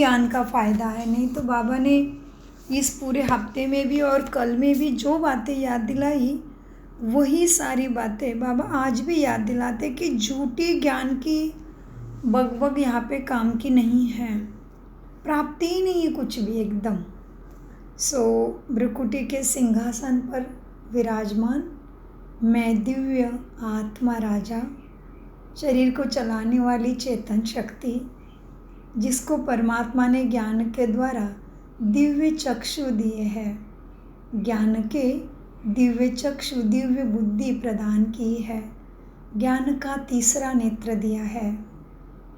ज्ञान का फ़ायदा है। नहीं तो बाबा ने इस पूरे हफ्ते में भी और कल में भी जो बातें याद दिलाई, वही सारी बातें बाबा आज भी याद दिलाते कि झूठी ज्ञान की बग यहाँ पे काम की नहीं है, प्राप्ति ही नहीं है कुछ भी एकदम। भ्रुकुटी के सिंहासन पर विराजमान मैं दिव्य आत्मा राजा, शरीर को चलाने वाली चेतन शक्ति, जिसको परमात्मा ने ज्ञान के द्वारा दिव्य चक्षु दिए हैं, ज्ञान के दिव्य चक्षु दिव्य बुद्धि प्रदान की है, ज्ञान का तीसरा नेत्र दिया है।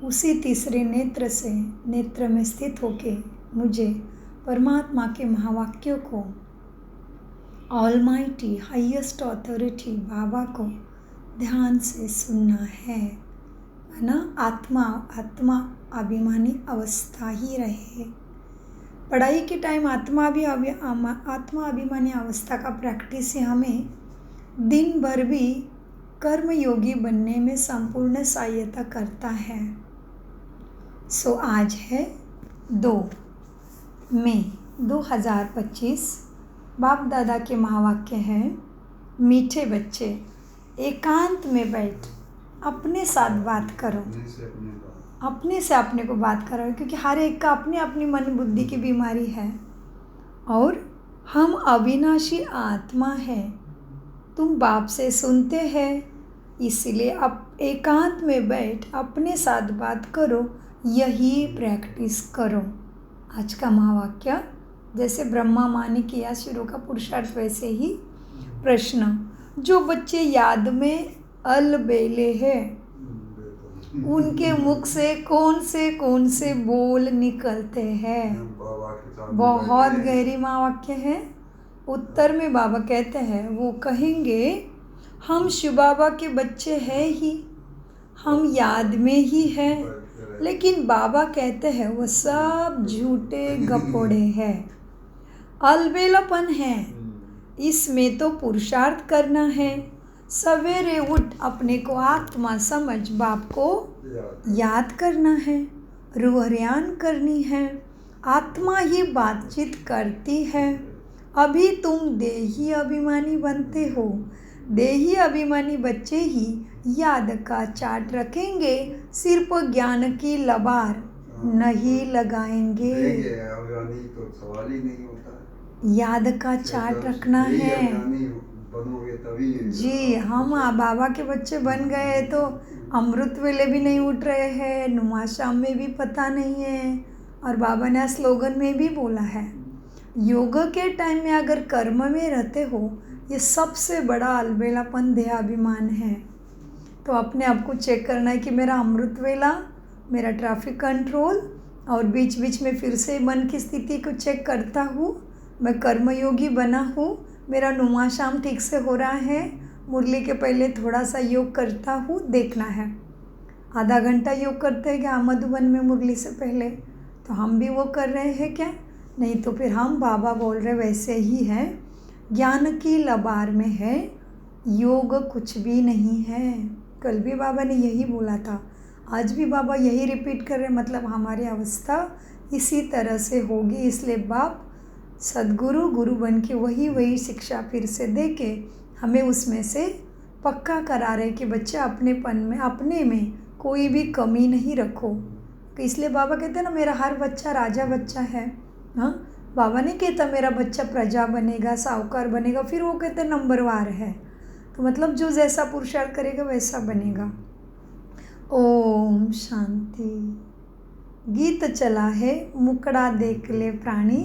उसी तीसरे नेत्र से नेत्र में स्थित होके मुझे परमात्मा के महावाक्यों को, ऑलमाइटी हाईएस्ट अथॉरिटी बाबा को ध्यान से सुनना है ना। आत्मा अभिमानी अवस्था ही रहे। पढ़ाई के टाइम आत्मा अभिमानी अवस्था का प्रैक्टिस से हमें दिन भर भी कर्म योगी बनने में संपूर्ण सहायता करता है। आज है 2 मई 2025। बाप दादा के महावाक्य हैं, मीठे बच्चे एकांत में बैठ अपने साथ बात करो, अपने से अपने को बात करो, क्योंकि हर एक का अपनी अपनी मन बुद्धि की बीमारी है और हम अविनाशी आत्मा है। तुम बाप से सुनते हैं, इसीलिए अब एकांत में बैठ अपने साथ बात करो, यही प्रैक्टिस करो। आज का महावाक्य जैसे ब्रह्मा माँ ने किया शुरू का पुरुषार्थ, वैसे ही प्रश्न। जो बच्चे याद में अलबेले हैं, उनके मुख से कौन से बोल निकलते हैं? बहुत गहरी महावाक्य है। उत्तर में बाबा कहते हैं, वो कहेंगे हम शिव बाबा के बच्चे हैं ही, हम याद में ही हैं, लेकिन बाबा कहते हैं वो सब झूठे गपोड़े हैं, अलबेलापन है। इसमें तो पुरुषार्थ करना है, सवेरे उठ अपने को आत्मा समझ बाप को याद करना है, रूहरियान करनी है। आत्मा ही बातचीत करती है। अभी तुम देही अभिमानी बनते हो, देही अभिमानी बच्चे ही याद का चाट रखेंगे, सिर्फ ज्ञान की लबार नहीं लगाएंगे। तो सवाल ही नहीं होता। याद का चाट रखना है जी। हम बाबा के बच्चे बन गए तो अमृत वेले भी नहीं उठ रहे हैं, नुमा शाम में भी पता नहीं है। और बाबा ने स्लोगन में भी बोला है, योग के टाइम में अगर कर्म में रहते हो, ये सबसे बड़ा अलबेलापन देहाभिमान है। तो अपने आप को चेक करना है कि मेरा अमृत वेला, मेरा ट्रैफिक कंट्रोल, और बीच बीच में फिर से मन की स्थिति को चेक करता हूँ, मैं कर्मयोगी बना हूँ, मेरा नुमा शाम ठीक से हो रहा है, मुरली के पहले थोड़ा सा योग करता हूँ, देखना है। आधा घंटा योग करते हैं क्या मधुबन में मुरली से पहले? तो हम भी वो कर रहे हैं क्या? नहीं तो फिर हम बाबा बोल रहे वैसे ही है, ज्ञान की लबार में है, योग कुछ भी नहीं है। कल भी बाबा ने यही बोला था, आज भी बाबा यही रिपीट कर रहे, मतलब हमारी अवस्था इसी तरह से होगी। इसलिए बाप सद्गुरु गुरु बन के वही शिक्षा फिर से दे के हमें उसमें से पक्का करा रहे कि बच्चे अपनेपन में, अपने में कोई भी कमी नहीं रखो। तो इसलिए बाबा कहते हैं ना, मेरा हर बच्चा राजा बच्चा है। हाँ, बाबा नहीं कहता मेरा बच्चा प्रजा बनेगा, साहूकार बनेगा, फिर वो कहते नंबरवार है। तो मतलब जो जैसा पुरुषार्थ करेगा वैसा बनेगा। ओम शांति। गीत चला है, मुकड़ा देख ले प्राणी।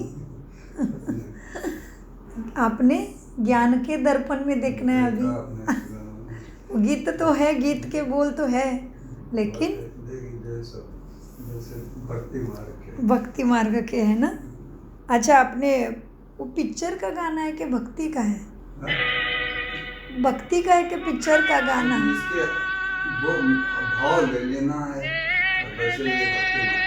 आपने ज्ञान के दर्पण में देखना है अभी। गीत तो है, गीत के बोल तो है, लेकिन भक्ति मार्ग के है ना। अच्छा, आपने वो पिक्चर का गाना है कि भक्ति का है? भक्ति का है कि पिक्चर का गाना है? वो भाव ले लेना है, वैसे ये भक्ति मार्ग।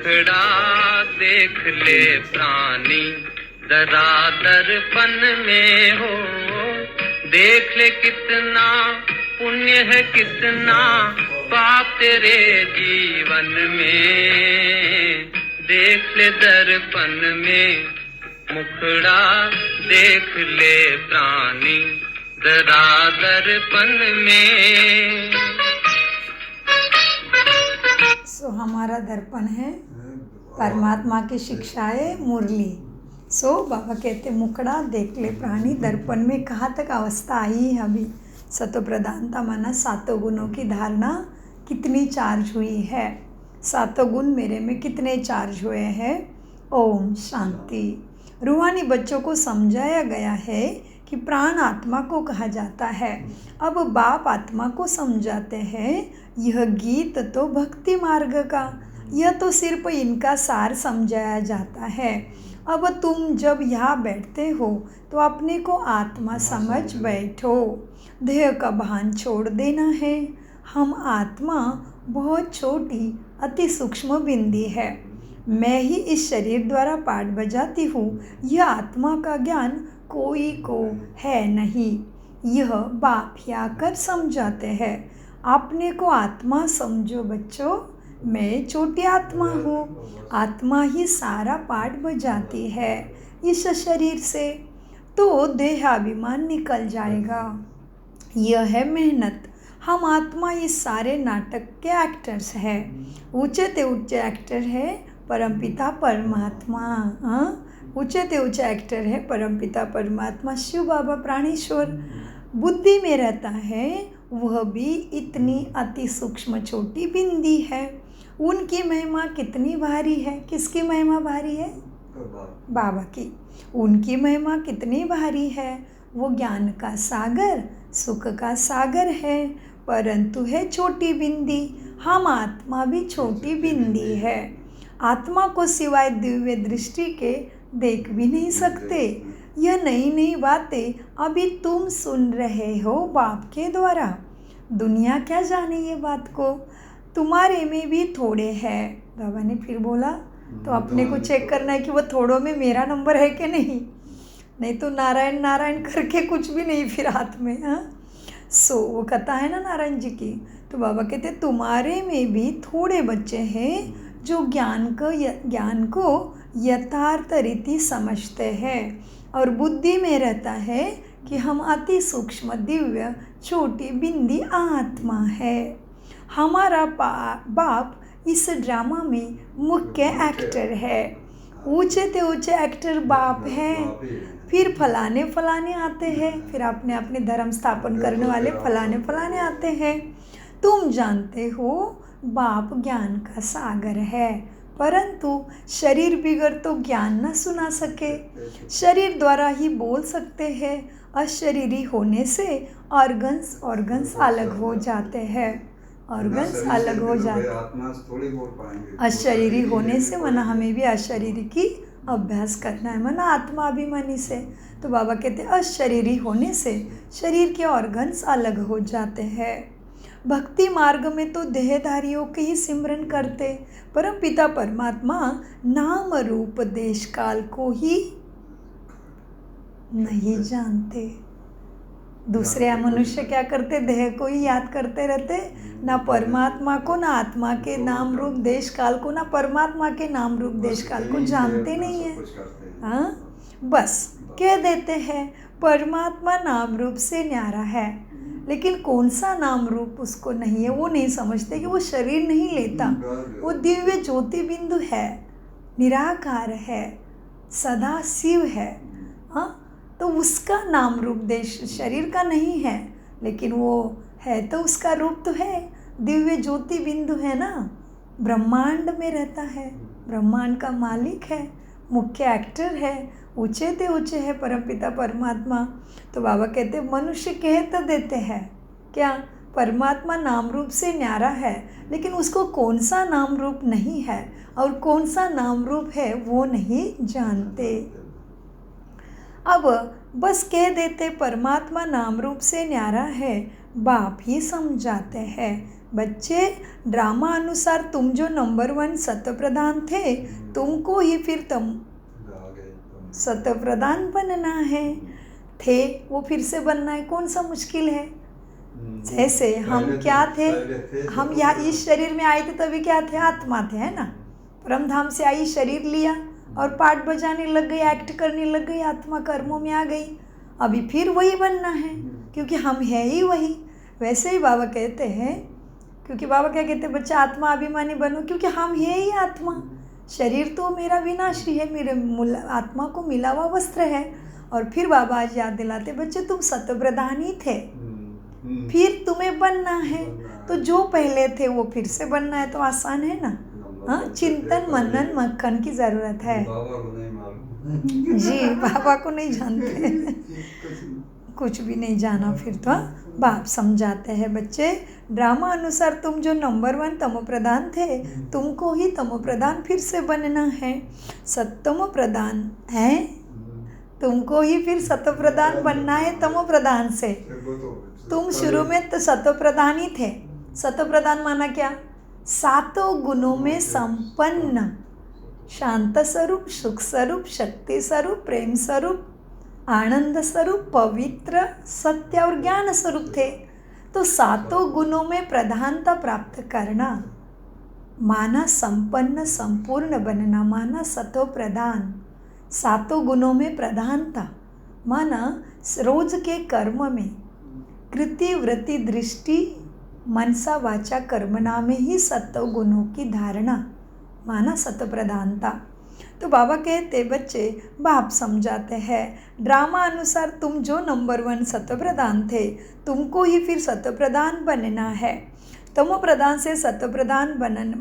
मुखड़ा देख ले प्राणी जरा दर्पण में हो, देख ले कितना पुण्य है कितना पाप तेरे जीवन में, देख ले दर्पण में, मुखड़ा देख ले प्राणी जरा दर्पण में। सो हमारा दर्पण है परमात्मा की शिक्षाएं मुरली। सो बाबा कहते मुखड़ा देख ले प्राणी दर्पण में। कहाँ तक अवस्था आई है अभी? सतो प्रधानता माना सातों गुणों की धारणा कितनी चार्ज हुई है, सातों गुण मेरे में कितने चार्ज हुए हैं। ओम शांति। रूहानी बच्चों को समझाया गया है कि प्राण आत्मा को कहा जाता है। अब बाप आत्मा को समझाते हैं यह गीत तो भक्ति मार्ग का, यह तो सिर्फ इनका सार समझाया जाता है। अब तुम जब यहाँ बैठते हो तो अपने को आत्मा समझ बैठो, देह का भान छोड़ देना है। हम आत्मा बहुत छोटी अति सूक्ष्म बिंदी है। मैं ही इस शरीर द्वारा पाठ बजाती हूँ। यह आत्मा का ज्ञान कोई को है नहीं, यह बाप ही आकर समझाते हैं। अपने को आत्मा समझो बच्चों, मैं छोटी आत्मा हूँ। आत्मा ही सारा पाठ बजाती है इस शरीर से, तो देहाभिमान निकल जाएगा। यह है मेहनत। हम आत्मा इस सारे नाटक के एक्टर्स हैं। ऊंचे ते ऊंचे एक्टर है परमपिता परमात्मा। ऊंचे ते ऊंचे एक्टर है परमपिता परमात्मा शिव बाबा प्राणेश्वर। बुद्धि में रहता है वह भी इतनी अति सूक्ष्म छोटी बिंदी है। उनकी महिमा कितनी भारी है। किसकी महिमा भारी है? बाबा की। उनकी महिमा कितनी भारी है। वो ज्ञान का सागर सुख का सागर है, परंतु है छोटी बिंदी। हम आत्मा भी छोटी बिंदी है। आत्मा को सिवाय दिव्य दृष्टि के देख भी नहीं सकते। यह नई नई बातें अभी तुम सुन रहे हो बाप के द्वारा। दुनिया क्या जाने ये बात को, तुम्हारे में भी थोड़े हैं। बाबा ने फिर बोला तो अपने को चेक करना है कि वो थोड़ों में मेरा नंबर है कि नहीं तो नारायण नारायण करके कुछ भी नहीं फिर हाथ में। सो वो कथा है ना नारायण जी की। तो बाबा कहते तुम्हारे में भी थोड़े बच्चे हैं जो ज्ञान को यथार्थ रीति समझते हैं और बुद्धि में रहता है कि हम अति सूक्ष्म दिव्य छोटी बिंदी आत्मा है। हमारा बाप इस ड्रामा में मुख्य एक्टर है। ऊंचे ते ऊंचे एक्टर बाप हैं। फिर फलाने आते हैं, फिर अपने धर्म स्थापन करने वाले फलाने आते हैं। तुम जानते हो बाप ज्ञान का सागर है, परंतु शरीर बिगड़ तो ज्ञान न सुना सके। शरीर द्वारा ही बोल सकते हैं। अशरीरी होने से ऑर्गन्स अलग हो जाते हैं। ऑर्गन्स अलग हो जाते हैं। अशरीरी होने से मना हमें भी अशरीरी की अभ्यास करना है, मना आत्माभिमानी से। तो बाबा कहते हैं अशरीरी होने से शरीर के ऑर्गन्स अलग हो जाते हैं। भक्ति मार्ग में तो देहधारियों के ही सिमरन करते, परम पिता परमात्मा नाम रूप देश काल को ही नहीं जानते। दूसरे मनुष्य क्या करते? देह को ही याद करते रहते, ना परमात्मा को, ना आत्मा के नाम रूप देश काल को, ना परमात्मा के नाम रूप देश काल को जानते नहीं है। हाँ, बस कह देते हैं परमात्मा नाम रूप से न्यारा है, लेकिन कौन सा नाम रूप उसको नहीं है वो नहीं समझते कि वो शरीर नहीं लेता। वो दिव्य ज्योति बिंदु है, निराकार है, सदा शिव है। हाँ, तो उसका नाम रूप देश शरीर का नहीं है, लेकिन वो है तो उसका रूप तो है, दिव्य ज्योति बिंदु है ना। ब्रह्मांड में रहता है, ब्रह्मांड का मालिक है, मुख्य एक्टर है, ऊंचे ते ऊंचे है परमपिता परमात्मा। तो बाबा कहते मनुष्य कह तो देते हैं क्या परमात्मा नाम रूप से न्यारा है, लेकिन उसको कौन सा नाम रूप नहीं है और कौन सा नाम रूप है वो नहीं जानते। अब बस कह देते परमात्मा नाम रूप से न्यारा है, बाप ही समझाते हैं बच्चे, ड्रामा अनुसार तुम जो नंबर 1 सतप्रधान थे, तुमको ही फिर तुम सतप्रधान बनना है। थे वो फिर से बनना है, कौन सा मुश्किल है। जैसे हम क्या थे, हम यहाँ इस शरीर में आए थे तभी क्या थे, आत्मा थे, है ना। परम धाम से आई, शरीर लिया और पाठ बजाने लग गई, एक्ट करने लग गई, आत्मा कर्मों में आ गई। अभी फिर वही बनना है क्योंकि हम है ही वही। वैसे ही बाबा कहते हैं, क्योंकि बाबा क्या कहते हैं, बच्चा आत्मा अभिमानी बनो, क्योंकि हम है ही आत्मा। शरीर तो मेरा विनाशी है, मेरे आत्मा को मिला हुआ वस्त्र है। और फिर बाबा आज याद दिलाते, बच्चे तुम सतप्रधान ही थे, फिर तुम्हें बनना है। तो जो पहले थे वो फिर से बनना है, तो आसान है ना। हाँ, चिंतन मनन मक्खन की ज़रूरत है। बाबा को नहीं मालूम जी, बाबा को नहीं जानते कुछ भी नहीं जाना फिर तो। बाप समझाते हैं, बच्चे ड्रामा अनुसार तुम जो नंबर 1 तमो प्रधान थे, तुमको ही तमो प्रधान फिर से बनना है। सत्तमो प्रधान है, तुमको ही फिर सतो प्रधान बनना है तमो प्रधान से। तुम शुरू में तो सतो प्रधान ही थे। सतो प्रधान माना क्या, 7 गुणों में संपन्न, शांत स्वरूप, सुख स्वरूप, शक्ति स्वरूप, प्रेम स्वरूप, आनंद स्वरूप, पवित्र, सत्य और ज्ञान स्वरूप थे। तो 7 गुणों में प्रधानता प्राप्त करना माना संपन्न, संपूर्ण बनना माना सतो प्रधान। 7 गुणों में प्रधानता माना रोज के कर्म में कृति, वृत्ति, दृष्टि, मनसा, वाचा, कर्मणा में ही 7 गुणों की धारणा माना सतो प्रधानता। तो बाबा कहते, बच्चे बाप समझाते हैं, ड्रामा अनुसार तुम जो नंबर 1 सतो प्रधान थे, तुमको ही फिर सतो प्रधान बनना है। तमो प्रधान से सतो प्रधान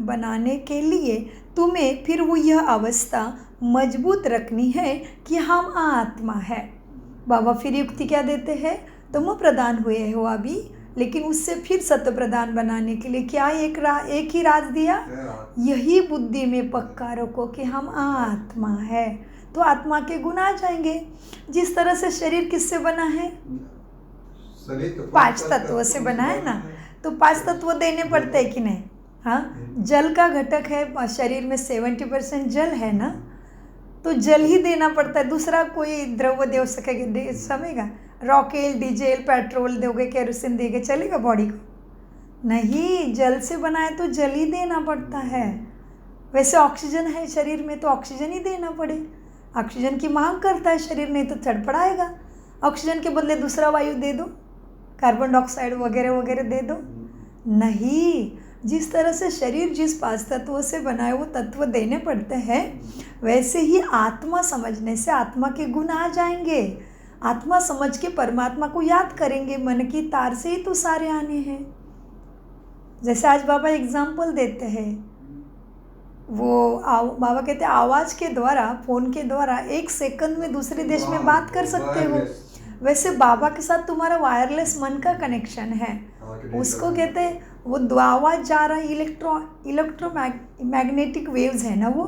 बनाने के लिए तुम्हें फिर वो यह अवस्था मजबूत रखनी है कि हम आत्मा है। बाबा फिर युक्ति क्या देते हैं, तमो प्रधान हुए हो अभी, लेकिन उससे फिर सतो प्रधान बनाने के लिए क्या एक ही राज दिया, यही बुद्धि में पक्का रखो कि हम आत्मा है। तो आत्मा के गुण आ जाएंगे। जिस तरह से शरीर किससे बना है, 5 तत्वों से बना है ना। तो 5 तत्व देने पड़ते हैं कि नहीं। हाँ, जल का घटक है शरीर में, 70% जल है ना, तो जल ही देना पड़ता है। दूसरा कोई द्रव्य दे सकेगा, समेगा, रॉकेल, डीजल, पेट्रोल दोगे, केरोसिन देगे, चलेगा बॉडी को? नहीं, जल से बना है तो जल ही देना पड़ता है। वैसे ऑक्सीजन है शरीर में तो ऑक्सीजन ही देना पड़े। ऑक्सीजन की मांग करता है शरीर, नहीं तो तड़पड़ाएगा। ऑक्सीजन के बदले दूसरा वायु दे दो, कार्बन डाइऑक्साइड वगैरह वगैरह दे दो। नहीं, जिस तरह से शरीर जिस 5 तत्वों से बना है वो तत्व देने पड़ते हैं, वैसे ही आत्मा समझने से आत्मा के गुण आ जाएंगे। आत्मा समझ के परमात्मा को याद करेंगे, मन की तार से ही तो सारे आने हैं। जैसे आज बाबा एग्जाम्पल देते हैं, वो बाबा कहते हैं आवाज़ के द्वारा, फ़ोन के द्वारा 1 सेकंड में दूसरे देश में बात कर सकते हो। वैसे बाबा के साथ तुम्हारा वायरलेस मन का कनेक्शन है, उसको कहते हैं वो आवाज़ जा रहा है, इलेक्ट्रोमैग्नेटिक वेव्स है ना वो।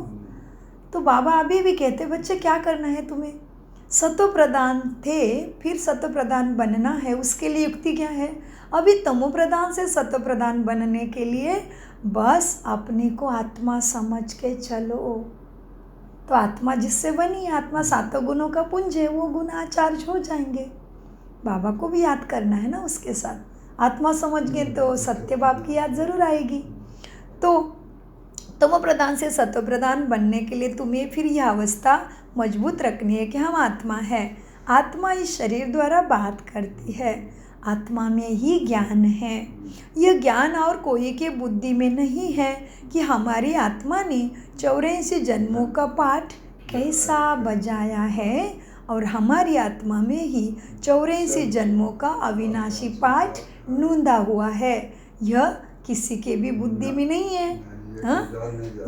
तो बाबा अभी भी कहते, बच्चे क्या करना है तुम्हें, सतो प्रधान थे फिर सतो प्रधान बनना है। उसके लिए युक्ति क्या है, अभी तमो प्रधान से सतो प्रधान बनने के लिए बस अपने को आत्मा समझ के चलो। तो आत्मा जिससे बनी, आत्मा 7 गुणों का पुंज है, वो गुण चार्ज हो जाएंगे। बाबा को भी याद करना है ना उसके साथ। आत्मा समझ गए तो सत्य बाप की याद ज़रूर आएगी। तो तमो प्रधान से सतो प्रधान बनने के लिए तुम्हें फिर यह अवस्था मजबूत रखनी है कि हम आत्मा है। आत्मा इस शरीर द्वारा बात करती है, आत्मा में ही ज्ञान है। यह ज्ञान और कोई के बुद्धि में नहीं है कि हमारी आत्मा ने 84 जन्मों का पाठ कैसा बजाया है, और हमारी आत्मा में ही 84 जन्मों का अविनाशी पाठ नूंदा हुआ है। यह किसी के भी बुद्धि में नहीं है। हाँ,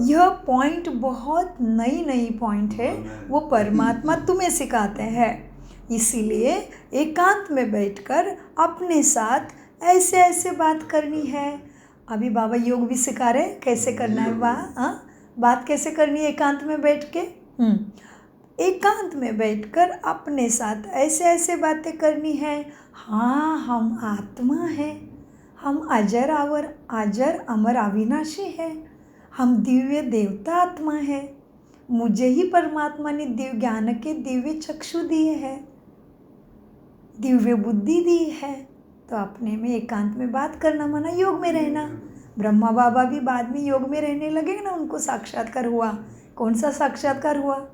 यह पॉइंट बहुत नई पॉइंट है, वो परमात्मा तुम्हें सिखाते हैं। इसीलिए एकांत में बैठकर अपने साथ ऐसे ऐसे बात करनी है। अभी बाबा योग भी सिखा रहे कैसे करना है, बात कैसे करनी है एकांत में बैठ के। एकांत में बैठकर अपने साथ ऐसे ऐसे बातें करनी है। हाँ, हम आत्मा हैं, हम अजर अमर अविनाशी है। हम दिव्य देवता आत्मा है। मुझे ही परमात्मा ने दिव्य ज्ञान के दिव्य चक्षु दिए हैं, दिव्य बुद्धि दी है। तो अपने में एकांत में बात करना माना योग में रहना। ब्रह्मा बाबा भी बाद में योग में रहने लगे ना, उनको साक्षात्कार हुआ। कौन सा साक्षात्कार हुआ?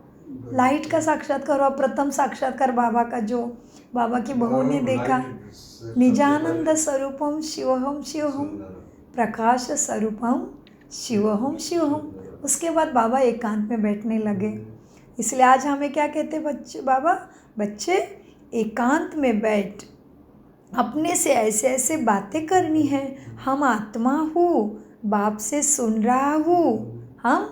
लाइट का साक्षात्कार हुआ। प्रथम साक्षात्कार बाबा का, जो बाबा की बहू ने देखा, निजानंद स्वरूपम शिवहम शिवहम, प्रकाश स्वरूपम शिवहम शिवहम। उसके बाद बाबा एकांत में बैठने लगे। इसलिए आज हमें क्या कहते बच्चे एकांत में बैठ अपने से ऐसे ऐसे बातें करनी है। हम आत्मा हूँ, बाप से सुन रहा हूँ। हम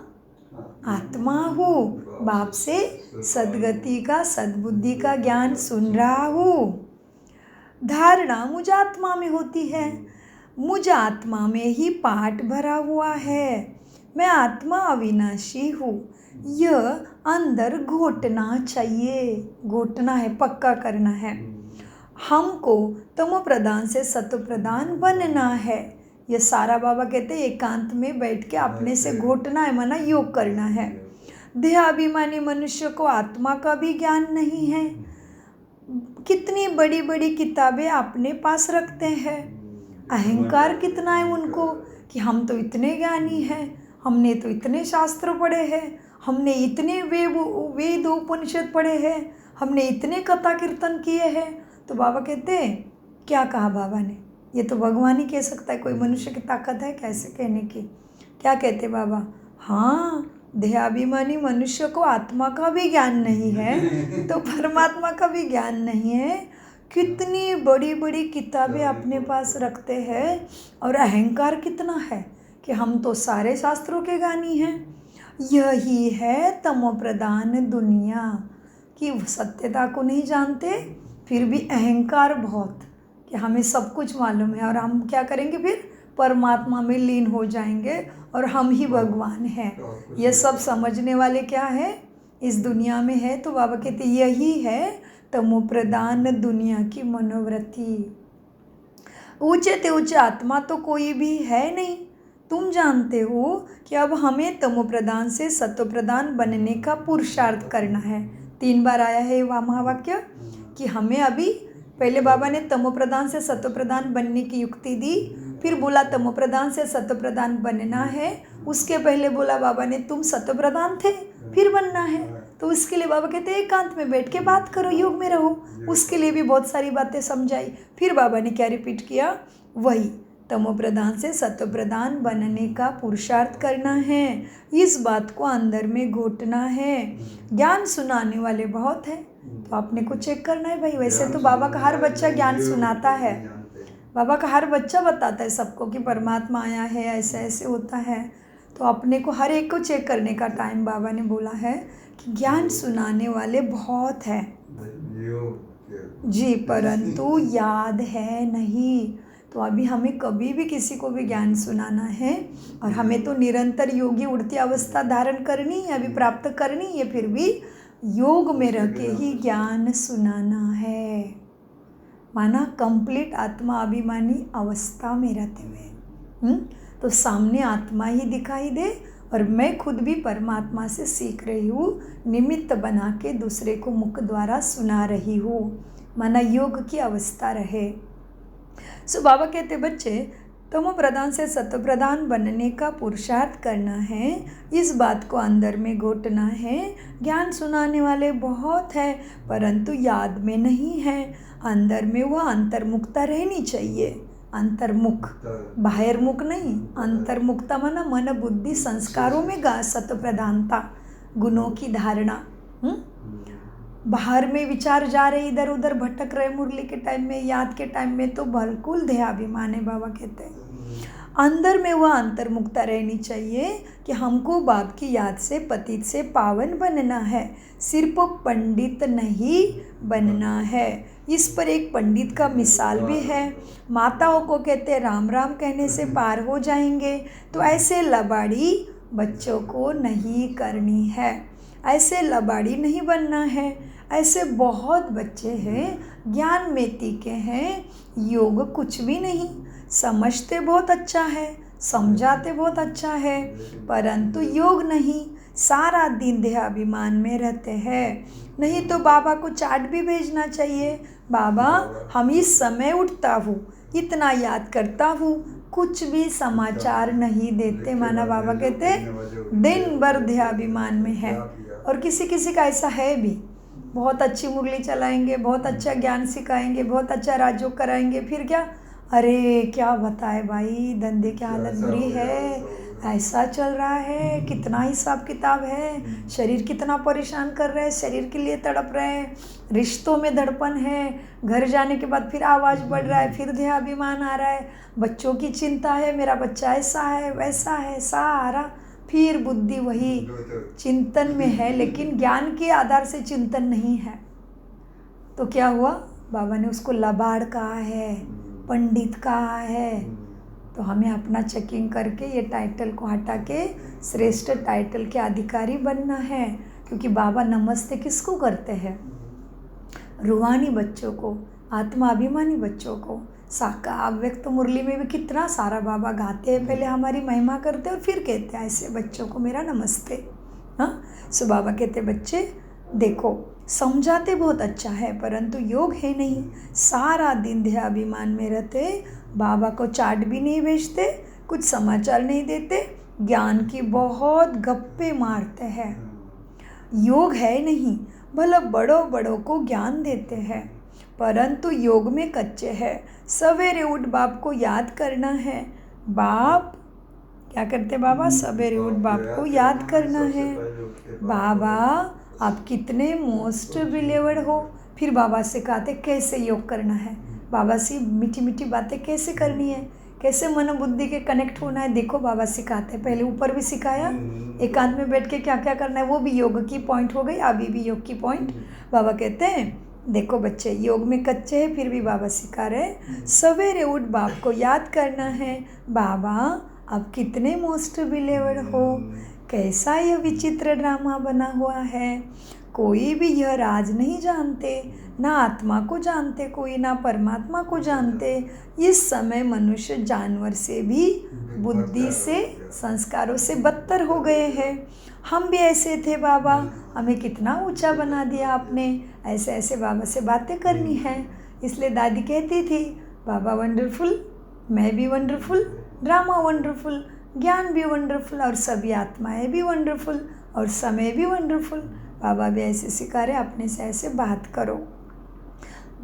आत्मा हूँ, बाप से सद्गति का सद्बुद्धि का ज्ञान सुन रहा हूँ। धारणा मुझ आत्मा में होती है। मुझ आत्मा में ही पाठ भरा हुआ है। मैं आत्मा अविनाशी हूँ। यह अंदर घोटना चाहिए। घोटना है, पक्का करना है। हमको तमो प्रधान से सत्व प्रधान बनना है। ये सारा बाबा कहते हैं एकांत में बैठ के अपने से घोटना है, माना योग करना है। देहाभिमानी मनुष्य को आत्मा का भी ज्ञान नहीं है। कितनी बड़ी बड़ी किताबें अपने पास रखते हैं। अहंकार कितना है उनको कि हम तो इतने ज्ञानी हैं, हमने तो इतने शास्त्र पढ़े हैं, हमने इतने वेद उपनिषद पढ़े हैं, हमने इतने कथा कीर्तन किए हैं। तो बाबा कहते हैं, क्या कहा बाबा ने? ये तो भगवान ही कह सकता है, कोई मनुष्य की ताकत है कैसे कहने की? क्या कहते बाबा? हाँ, देहाभिमानी मनुष्य को आत्मा का भी ज्ञान नहीं है तो परमात्मा का भी ज्ञान नहीं है। कितनी बड़ी बड़ी किताबें अपने पास रखते हैं और अहंकार कितना है कि हम तो सारे शास्त्रों के ज्ञानी हैं। यही है तमो प्रधान दुनिया कि सत्यता को नहीं जानते, फिर भी अहंकार बहुत कि हमें सब कुछ मालूम है। और हम क्या करेंगे फिर? परमात्मा में लीन हो जाएंगे और हम ही भगवान हैं। ये सब समझने वाले क्या है इस दुनिया में है। तो बाबा कहते यही है तमो प्रधान दुनिया की मनोवृत्ति। ऊंचे ते ऊंचे आत्मा तो कोई भी है नहीं। तुम जानते हो कि अब हमें तमो प्रधान से सत्व प्रधान बनने का पुरुषार्थ करना है। 3 बार आया है वह महावाक्य कि हमें अभी पहले बाबा ने तमो प्रधान से सत्व प्रधान बनने की युक्ति दी, फिर बोला तमो प्रधान से सत्व प्रधान बनना है। उसके पहले बोला बाबा ने तुम सत्व प्रधान थे, फिर बनना है। तो उसके लिए बाबा कहते हैं एकांत में बैठ के बात करो, योग में रहो। उसके लिए भी बहुत सारी बातें समझाई। फिर बाबा ने क्या रिपीट किया? वही तमो प्रधान से सत्व प्रधान बनने का पुरुषार्थ करना है। इस बात को अंदर में घोटना है। ज्ञान सुनाने वाले बहुत हैं, तो आपने को चेक करना है भाई। वैसे तो बाबा का हर बच्चा ज्ञान सुनाता है, बाबा का हर बच्चा बताता है सबको कि परमात्मा आया है, ऐसे ऐसे होता है। तो अपने को हर एक को चेक करने का टाइम बाबा ने बोला है कि ज्ञान सुनाने वाले बहुत हैं जी, परंतु याद है नहीं। तो अभी हमें कभी भी किसी को भी ज्ञान सुनाना है और हमें तो निरंतर योगी उड़ती अवस्था धारण करनी है, अभी प्राप्त करनी है, फिर भी योग में रह के ही ज्ञान सुनाना है। माना कंप्लीट आत्मा अभिमानी अवस्था में रहते हुए। तो सामने आत्मा ही दिखाई दे और मैं खुद भी परमात्मा से सीख रही हूँ, निमित्त बना के दूसरे को मुख द्वारा सुना रही हूँ। माना योग की अवस्था रहे। सो बाबा कहते बच्चे तमो प्रधान से सत्व प्रधान बनने का पुरुषार्थ करना है। इस बात को अंदर में घोटना है। ज्ञान सुनाने वाले बहुत हैं, परंतु याद में नहीं है। अंदर में वह अंतर्मुखता रहनी चाहिए। अंतर्मुख, बाहरमुख नहीं। अंतर्मुखता माना मन बुद्धि संस्कारों में सत्व प्रधानता, गुणों की धारणा। बाहर में विचार जा रहे, इधर उधर भटक रहे, मुरली के टाइम में, याद के टाइम में, तो बिल्कुल देहाभिमान है। बाबा कहते हैं अंदर में वह अंतर्मुखता रहनी चाहिए कि हमको बाप की याद से पतित से पावन बनना है, सिर्फ पंडित नहीं बनना है। इस पर एक पंडित का मिसाल भी है। माताओं को कहते हैं राम राम कहने से पार हो जाएंगे, तो ऐसे लबाड़ी बच्चों को नहीं करनी है, ऐसे लबाड़ी नहीं बनना है। ऐसे बहुत बच्चे हैं ज्ञान में तीखे हैं, योग कुछ भी नहीं, समझते बहुत अच्छा है, समझाते बहुत अच्छा है, परंतु योग नहीं, सारा दिन देहाभिमान में रहते हैं। नहीं तो बाबा को चार्ट भी भेजना चाहिए, बाबा हम इस समय उठता हूँ, इतना याद करता हूँ, कुछ भी समाचार नहीं देते। माना बाबा कहते दिन भर देहाभिमान में है। और किसी किसी का ऐसा है भी, बहुत अच्छी मुरली चलाएंगे, बहुत अच्छा ज्ञान सिखाएंगे, बहुत अच्छा राजयोग कराएंगे, फिर क्या, अरे क्या बताए भाई, धंधे की हालत बुरी है, ऐसा चल रहा है, कितना हिसाब किताब है, शरीर कितना परेशान कर रहे हैं, शरीर के लिए तड़प रहे हैं, रिश्तों में धड़पन है, घर जाने के बाद फिर आवाज़ बढ़ रहा है, फिर देहाभिमान आ रहा है, बच्चों की चिंता है, मेरा बच्चा ऐसा है वैसा है, सारा फिर बुद्धि वही चिंतन में है, लेकिन ज्ञान के आधार से चिंतन नहीं है। तो क्या हुआ, बाबा ने उसको लबाड़ कहा है, पंडित कहा है। तो हमें अपना चेकिंग करके ये टाइटल को हटा के श्रेष्ठ टाइटल के अधिकारी बनना है, क्योंकि बाबा नमस्ते किसको करते हैं, रूहानी बच्चों को, आत्माभिमानी बच्चों को। साका अव्यक्त मुरली में भी कितना सारा बाबा गाते हैं, पहले हमारी महिमा करते हैं और फिर कहते हैं ऐसे बच्चों को मेरा नमस्ते। हाँ, सो बाबा कहते बच्चे देखो, समझाते बहुत अच्छा है, परंतु योग है नहीं, सारा दिन देहाभिमान में रहते, बाबा को चार्ट भी नहीं भेजते, कुछ समाचार नहीं देते, ज्ञान की बहुत गप्पे मारते हैं। योग है नहीं, भला बड़ों बड़ों को ज्ञान देते हैं, परंतु योग में कच्चे हैं। सवेरे उठ बाप को याद करना है। बाप क्या करते बाबा, सवेरे उठ बाप को याद करना है। बाबा आप कितने मोस्ट बिलीवर्ड हो। फिर बाबा से कहते कैसे योग करना है, बाबा से मीठी मीठी बातें कैसे करनी है, कैसे मन बुद्धि के कनेक्ट होना है। देखो बाबा सिखाते, पहले ऊपर भी सिखाया, एकांत में बैठ के क्या क्या करना है वो भी योग की पॉइंट हो गई, अभी भी योग की पॉइंट। बाबा कहते हैं देखो बच्चे योग में कच्चे हैं, फिर भी बाबा सिखा रहे, सवेरे उठ बाप को याद करना है। बाबा आप कितने मोस्ट बिलीवर्ड हो, कैसा यह विचित्र ड्रामा बना हुआ है। कोई भी यह राज नहीं जानते, ना आत्मा को जानते कोई, ना परमात्मा को जानते। इस समय मनुष्य जानवर से भी बुद्धि से संस्कारों से बदतर हो गए हैं। हम भी ऐसे थे बाबा, हमें कितना ऊंचा बना दिया आपने। ऐसे ऐसे बाबा से बातें करनी है। इसलिए दादी कहती थी बाबा वंडरफुल, मैं भी वंडरफुल, ड्रामा वंडरफुल, ज्ञान भी वंडरफुल, और सभी आत्माएं भी वंडरफुल, और समय भी वंडरफुल। बाबा भी ऐसे सिखा रहे, अपने से ऐसे बात करो।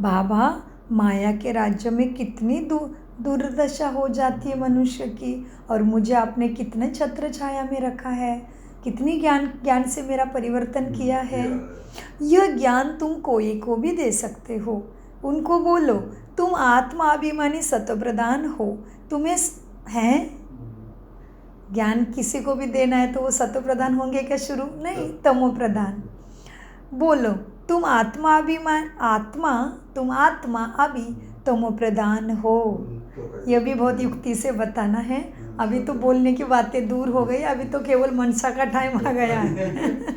बाबा माया के राज्य में कितनी दुर्दशा हो जाती है मनुष्य की, और मुझे आपने कितने छत्र छाया में रखा है, कितनी ज्ञान से मेरा परिवर्तन किया है। यह ज्ञान तुम कोई को भी दे सकते हो। उनको बोलो तुम आत्मा अभिमानी सत्व प्रधान हो, तुम्हें हैं ज्ञान किसी को भी देना है तो वो सत्व प्रधान होंगे क्या शुरू? नहीं, तमो प्रधान। बोलो तुम आत्मा अभिमान, तुम आत्मा अभी तमो प्रधान हो। यह भी बहुत युक्ति से बताना है। अभी तो बोलने की बातें दूर हो गई, अभी तो केवल मनसा का टाइम आ गया है।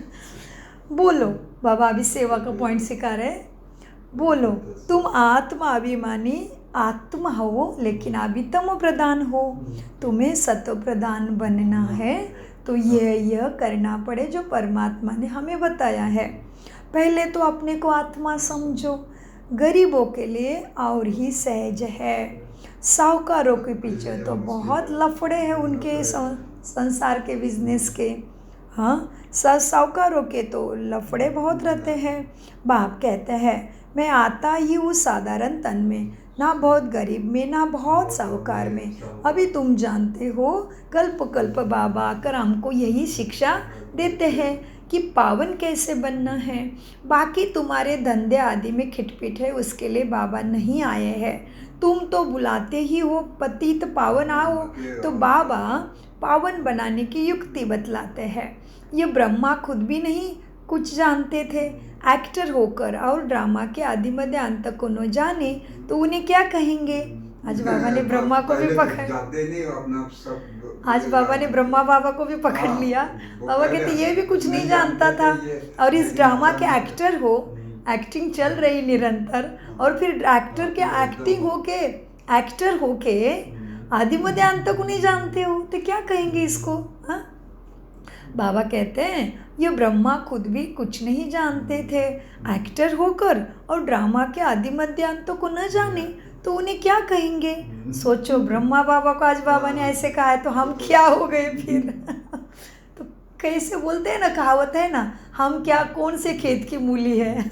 बोलो, बाबा अभी सेवा का पॉइंट सिखा रहे। बोलो तुम आत्मा अभिमानी आत्मा हो, लेकिन अभी तमो प्रधान हो। तुम्हें सत्व प्रधान बनना है तो यह करना पड़े जो परमात्मा ने हमें बताया है। पहले तो अपने को आत्मा समझो। गरीबों के लिए और ही सहज है, साहूकारों के पीछे तो बहुत लफड़े हैं उनके संसार के बिजनेस के। हाँ, साहूकारों के तो लफड़े बहुत रहते हैं। बाप कहते हैं मैं आता ही हूँ साधारण तन में, ना बहुत गरीब में ना बहुत साहूकार में। अभी तुम जानते हो कल्प कल्प बाबा आकर हमको यही शिक्षा देते हैं कि पावन कैसे बनना है। बाकी तुम्हारे धंधे आदि में खिटपिट है, उसके लिए बाबा नहीं आए हैं। तुम तो बुलाते ही हो पतित पावन आओ, तो बाबा पावन बनाने की युक्ति बतलाते हैं। ये ब्रह्मा खुद भी नहीं कुछ जानते थे। एक्टर होकर और ड्रामा के आदि मध्य अंत को न जाने तो उन्हें क्या कहेंगे। आज बाबा ने ब्रह्मा को भी आज बाबा ने ब्रह्मा बाबा को भी पकड़ लिया। बाबा कहते ये भी कुछ नहीं जानता था, और इस ड्रामा के एक्टर हो, एक्टिंग चल रही निरंतर, और फिर एक्टर के एक्टर होके आदि मध्य अंत को नहीं जानते हो तो क्या कहेंगे इसको? हाँ, बाबा कहते हैं ये ब्रह्मा खुद भी कुछ नहीं जानते थे, एक्टर होकर और ड्रामा के आदि मध्य अंत को न जाने तो उन्हें क्या कहेंगे? सोचो, ब्रह्मा बाबा को आज बाबा ने ऐसे कहा है तो हम क्या हो गए फिर? तो कैसे बोलते हैं ना, कहावत है ना, हम क्या कौन से खेत की मूली है?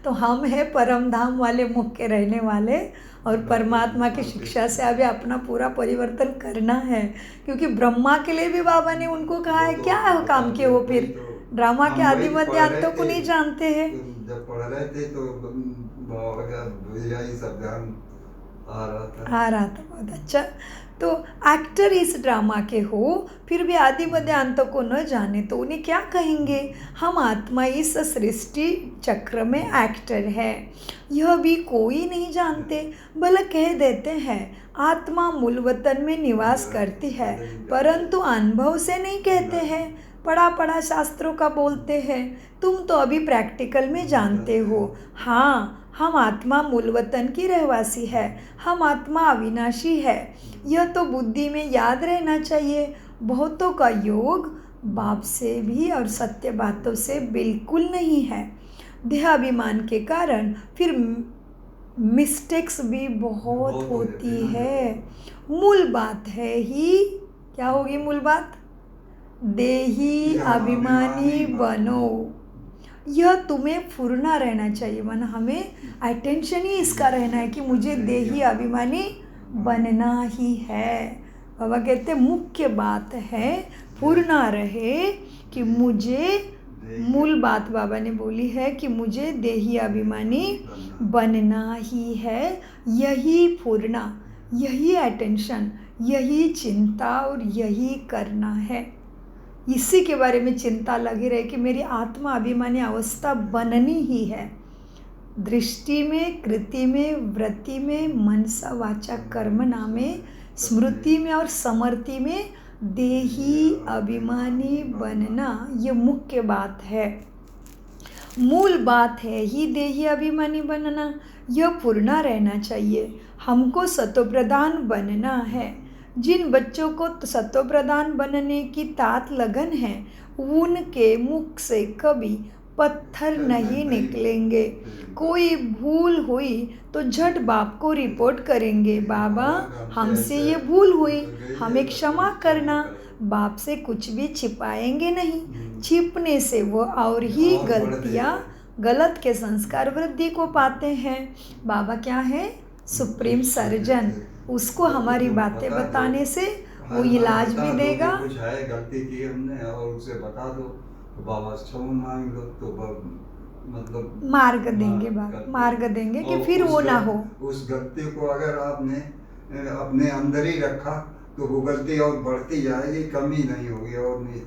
तो हम है परम धाम वाले मुख के रहने वाले, और परमात्मा की शिक्षा से अभी अपना पूरा परिवर्तन करना है, क्योंकि ब्रह्मा के लिए भी बाबा ने उनको कहा है, क्या काम किए वो फिर? ड्रामा के आदि मध्य अंतों को नहीं जानते हैं। जब पढ़ रहे थे तो बाबा का यही सब ध्यान आ रहा था। बहुत अच्छा। तो एक्टर इस ड्रामा के हो फिर भी आदि मध्य अंत को न जाने तो उन्हें क्या कहेंगे? हम आत्मा इस सृष्टि चक्र में एक्टर है, यह भी कोई नहीं जानते, भले कह देते हैं आत्मा मूल वतन में निवास करती है, परंतु अनुभव से नहीं कहते हैं। पढ़ा शास्त्रों का बोलते हैं, तुम तो अभी प्रैक्टिकल में जानते हो। हाँ, हम आत्मा मूल वतन की रहवासी है, हम आत्मा अविनाशी है, यह तो बुद्धि में याद रहना चाहिए। बहुतों का योग बाप से भी और सत्य बातों से बिल्कुल नहीं है। देहाभिमान के कारण फिर मिस्टेक्स भी बहुत होती है। मूल बात है ही क्या होगी? मूल बात, देही अभिमानी बनो। यह तुम्हें फुरना रहना चाहिए, माना हमें अटेंशन ही इसका रहना है कि मुझे देही अभिमानी बनना ही है। बाबा कहते मुख्य बात है फुरना रहे कि मुझे, मूल बात बाबा ने बोली है कि मुझे देही अभिमानी बनना ही है। यही फुरना, यही अटेंशन, यही चिंता और यही करना है। इसी के बारे में चिंता लगी रहे कि मेरी आत्मा अभिमानी अवस्था बननी ही है। दृष्टि में, कृति में, वृत्ति में, मनसा वाचा कर्मणा में, स्मृति में और समर्ति में देही अभिमानी बनना, ये मुख्य बात है। मूल बात है ही देही अभिमानी बनना, यह पूर्ण रहना चाहिए। हमको सतोप्रधान बनना है। जिन बच्चों को सतोप्रधान बनने की तात लगन है, उनके मुख से कभी पत्थर नहीं निकलेंगे। कोई भूल हुई तो झट बाप को रिपोर्ट करेंगे, बाबा हमसे ये भूल हुई, हमें क्षमा करना। बाप से कुछ भी छिपाएंगे नहीं, छिपने से वो और ही गलतियाँ, गलत के संस्कार वृद्धि को पाते हैं। बाबा क्या है? Supreme surgeon. उसको हमारी बातें बताने से वो इलाज भी देगा। कुछ है गलती की हमने और उसे बता दो तो बाबा क्षमा मांग लो तो मतलब मार्ग देंगे, बाबा मार्ग देंगे कि फिर वो ना हो। उस गलती को अगर आपने अपने अंदर ही रखा तो वो गलती और बढ़ती जाएगी, कमी नहीं होगी। और नहीं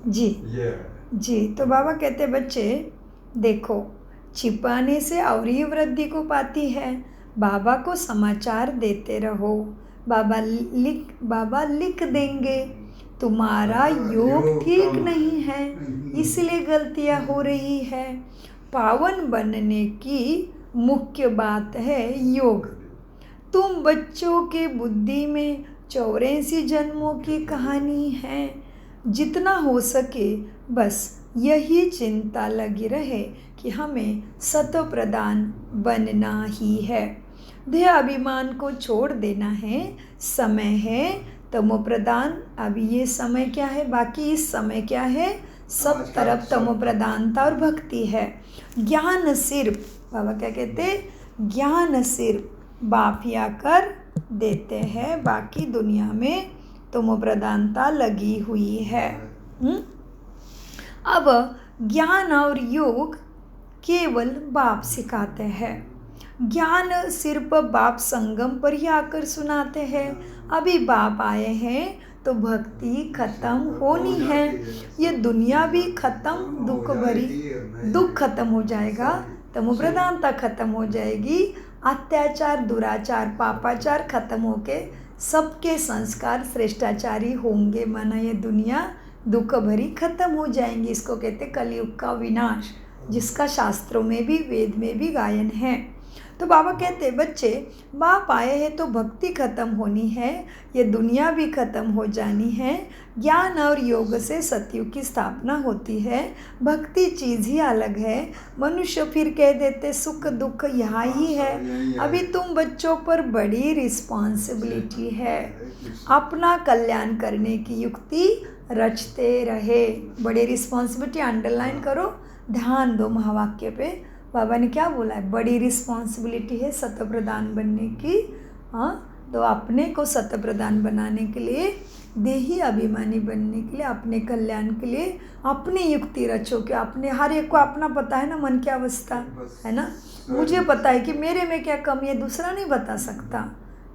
जी ये है जी। तो बाबा कहते बच्चे देखो, छिपाने से और ही वृद्धि को पाती है। बाबा को समाचार देते रहो, बाबा लिख देंगे तुम्हारा योग ठीक नहीं है, इसलिए गलतियां हो रही है। पावन बनने की मुख्य बात है योग। तुम बच्चों के बुद्धि में 84 जन्मों की कहानी है। जितना हो सके बस यही चिंता लगी रहे कि हमें सतोप्रधान बनना ही है। देह अभिमान को छोड़ देना है। समय है तमोप्रधान। अभी ये समय क्या है? बाकी इस समय क्या है? सब तरफ तमोप्रधानता और भक्ति है। ज्ञान सिर्फ, बाबा क्या कहते? ज्ञान सिर्फ बाप ही आकर देते हैं, बाकी दुनिया में तमोप्रधानता लगी हुई है। अब ज्ञान और योग केवल बाप सिखाते हैं। ज्ञान सिर्फ बाप संगम पर ही आकर सुनाते हैं। अभी बाप आए हैं तो भक्ति खत्म होनी है। ये दुनिया भी खत्म, दुख भरी, दुख खत्म हो जाएगा, तमोप्रधानता खत्म हो जाएगी, अत्याचार, दुराचार, पापाचार खत्म होके सबके संस्कार श्रेष्ठाचारी होंगे। माना ये दुनिया दुख भरी खत्म हो जाएंगी। इसको कहते कलयुग का विनाश, जिसका शास्त्रों में भी, वेद में भी गायन है। तो बाबा कहते बच्चे बाप आए हैं तो भक्ति खत्म होनी है, ये दुनिया भी खत्म हो जानी है। ज्ञान और योग से सतयुग की स्थापना होती है। भक्ति चीज़ ही अलग है। मनुष्य फिर कह देते सुख दुख यहाँ ही है। अभी तुम बच्चों पर बड़ी रिस्पॉन्सिबिलिटी है, अपना कल्याण करने की युक्ति रचते रहे। बड़ी रिस्पॉन्सिबिलिटी अंडरलाइन करो, ध्यान दो महावाक्य पे। बाबा ने क्या बोला है? बड़ी रिस्पॉन्सिबिलिटी है सत्य प्रधान बनने की। हाँ, तो अपने को सत्य प्रधान बनाने के लिए, देही अभिमानी बनने के लिए, अपने कल्याण के लिए अपनी युक्ति रचो। कि अपने हर एक को अपना पता है ना मन की अवस्था, है ना। मुझे पता है कि मेरे में क्या कमी है, दूसरा नहीं बता सकता।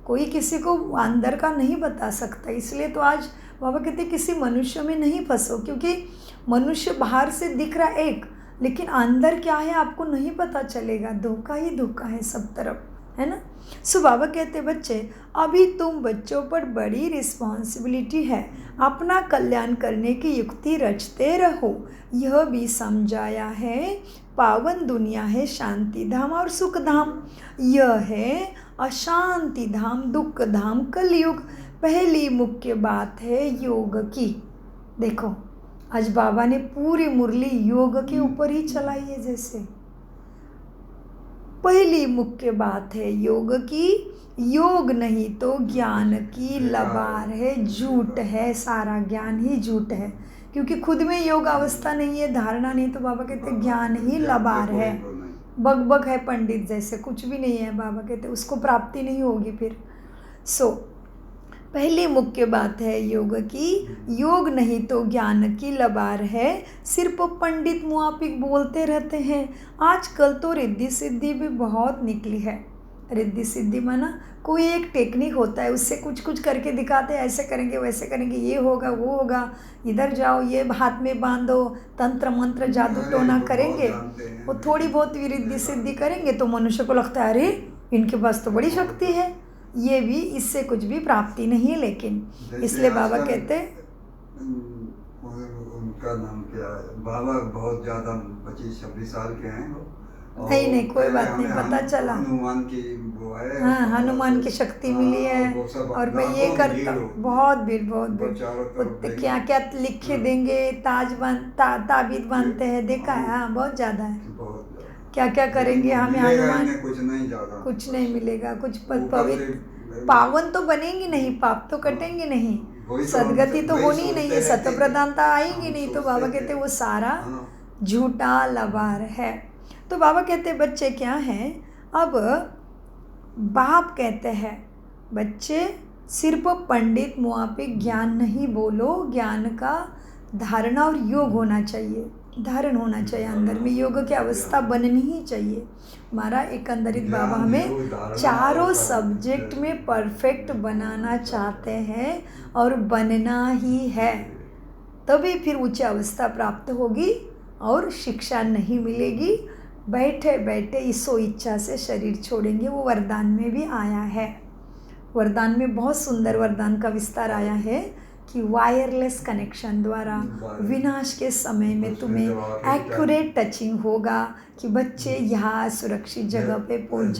कोई किसी को अंदर का नहीं बता सकता। इसलिए तो आज बाबा कहते किसी मनुष्य में नहीं फंसो, क्योंकि मनुष्य बाहर से दिख रहा एक, लेकिन अंदर क्या है आपको नहीं पता चलेगा। धोखा ही धोखा है सब तरफ, है ना। सो बाबा कहते बच्चे अभी तुम बच्चों पर बड़ी रिस्पॉन्सिबिलिटी है, अपना कल्याण करने की युक्ति रचते रहो। यह भी समझाया है पावन दुनिया है शांति धाम और सुख धाम, यह है अशांति धाम दुख धाम कलयुग। पहली मुख्य बात है योग की। देखो आज बाबा ने पूरी मुरली योग के ऊपर ही चलाई है। जैसे पहली मुख्य बात है योग की, योग नहीं तो ज्ञान की लबार है, झूठ है, सारा ज्ञान ही झूठ है। क्योंकि खुद में योग अवस्था नहीं है, धारणा नहीं, तो बाबा कहते ज्ञान ही लबार है, बकबक है पंडित जैसे, कुछ भी नहीं है। बाबा कहते उसको प्राप्ति नहीं होगी फिर। सो पहली मुख्य बात है योग की, योग नहीं तो ज्ञान की लबार है। सिर्फ पंडित मुआफिक बोलते रहते हैं। आजकल तो रिद्धि सिद्धि भी बहुत निकली है। रिद्धि सिद्धि माना कोई एक टेक्निक होता है, उससे कुछ कुछ करके दिखाते हैं, ऐसे करेंगे वैसे करेंगे, ये होगा वो होगा, इधर जाओ, ये हाथ में बांधो, तंत्र मंत्र जादू टोना करेंगे। वो थोड़ी बहुत रिद्धि सिद्धि करेंगे तो मनुष्य को लगता है अरे इनके पास तो बड़ी शक्ति है। ये भी, इससे कुछ भी प्राप्ति नहीं है। लेकिन इसलिए बाबा कहते उनका नाम क्या है, बाबा बहुत ज़्यादा 25-26 साल के हैं। नहीं कोई बात नहीं, पता चला हनुमान की वो है। हाँ, हनुमान की शक्ति मिली है। और मैं ये करता बहुत भीड़ क्या क्या लिखे देंगे, ताबीज बांधते हैं, देखा है। हाँ बहुत ज़्यादा है, क्या क्या करेंगे हमें हनुमान, कुछ नहीं मिलेगा। कुछ पवित्र पावन तो बनेंगे नहीं, पाप तो कटेंगे नहीं, सदगति तो होनी ही नहीं है, सत्य प्रधानता आएंगी नहीं। तो बाबा कहते वो सारा झूठा लबार है। तो बाबा कहते बच्चे क्या हैं, अब बाप कहते हैं बच्चे सिर्फ पंडित मुआफिक ज्ञान नहीं बोलो, ज्ञान का धारणा और योग होना चाहिए, धारण होना चाहिए अंदर में, योग की अवस्था बननी ही चाहिए। हमारा एकंदरित बाबा हमें चारों सब्जेक्ट में परफेक्ट बनाना चाहते हैं और बनना ही है, तभी फिर उच्च अवस्था प्राप्त होगी और शिक्षा नहीं मिलेगी। बैठे बैठे इसो इच्छा से शरीर छोड़ेंगे। वो वरदान में भी आया है, वरदान में बहुत सुंदर वरदान का विस्तार आया है कि वायरलेस कनेक्शन द्वारा विनाश के समय में तुम्हें एक्यूरेट टचिंग होगा कि बच्चे यहाँ सुरक्षित जगह पे पहुँच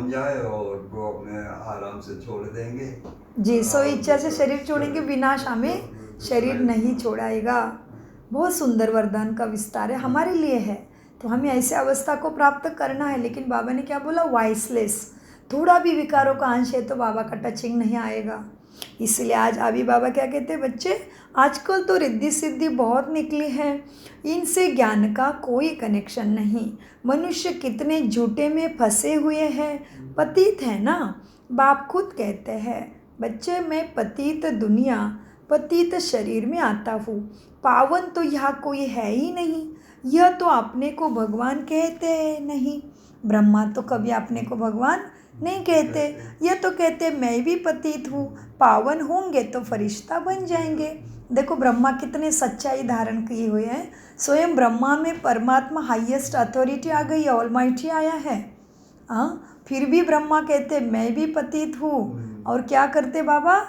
जाए और वो अपने आराम से छोड़ देंगे। जी, सो इच्छा से शरीर छोड़ेंगे, विनाश हमें शरीर नहीं छोड़ाएगा। बहुत सुंदर वरदान का विस्तार है, हमारे लिए है। तो हमें ऐसे अवस्था को प्राप्त करना है। लेकिन बाबा ने क्या बोला, वॉइसलेस, थोड़ा भी विकारों का अंश है तो बाबा का टचिंग नहीं आएगा। इसलिए आज अभी बाबा क्या कहते हैं बच्चे, आजकल तो रिद्धि सिद्धि बहुत निकली है, इनसे ज्ञान का कोई कनेक्शन नहीं। मनुष्य कितने झूठे में फंसे हुए हैं, पतित है ना। बाप खुद कहते हैं बच्चे मैं पतित दुनिया पतित शरीर में आता हूँ, पावन तो यहाँ कोई है ही नहीं। यह तो अपने को भगवान कहते हैं नहीं, ब्रह्मा तो कभी अपने को भगवान नहीं कहते। यह तो कहते मैं भी पतित हूँ, पावन होंगे तो फरिश्ता बन जाएंगे। देखो ब्रह्मा कितने सच्चाई धारण किए हुए हैं। स्वयं ब्रह्मा में परमात्मा हाईएस्ट अथॉरिटी आ गई, ऑलमाइटी आया है। फिर भी ब्रह्मा कहते मैं भी पतित हूँ, और क्या करते बाबा,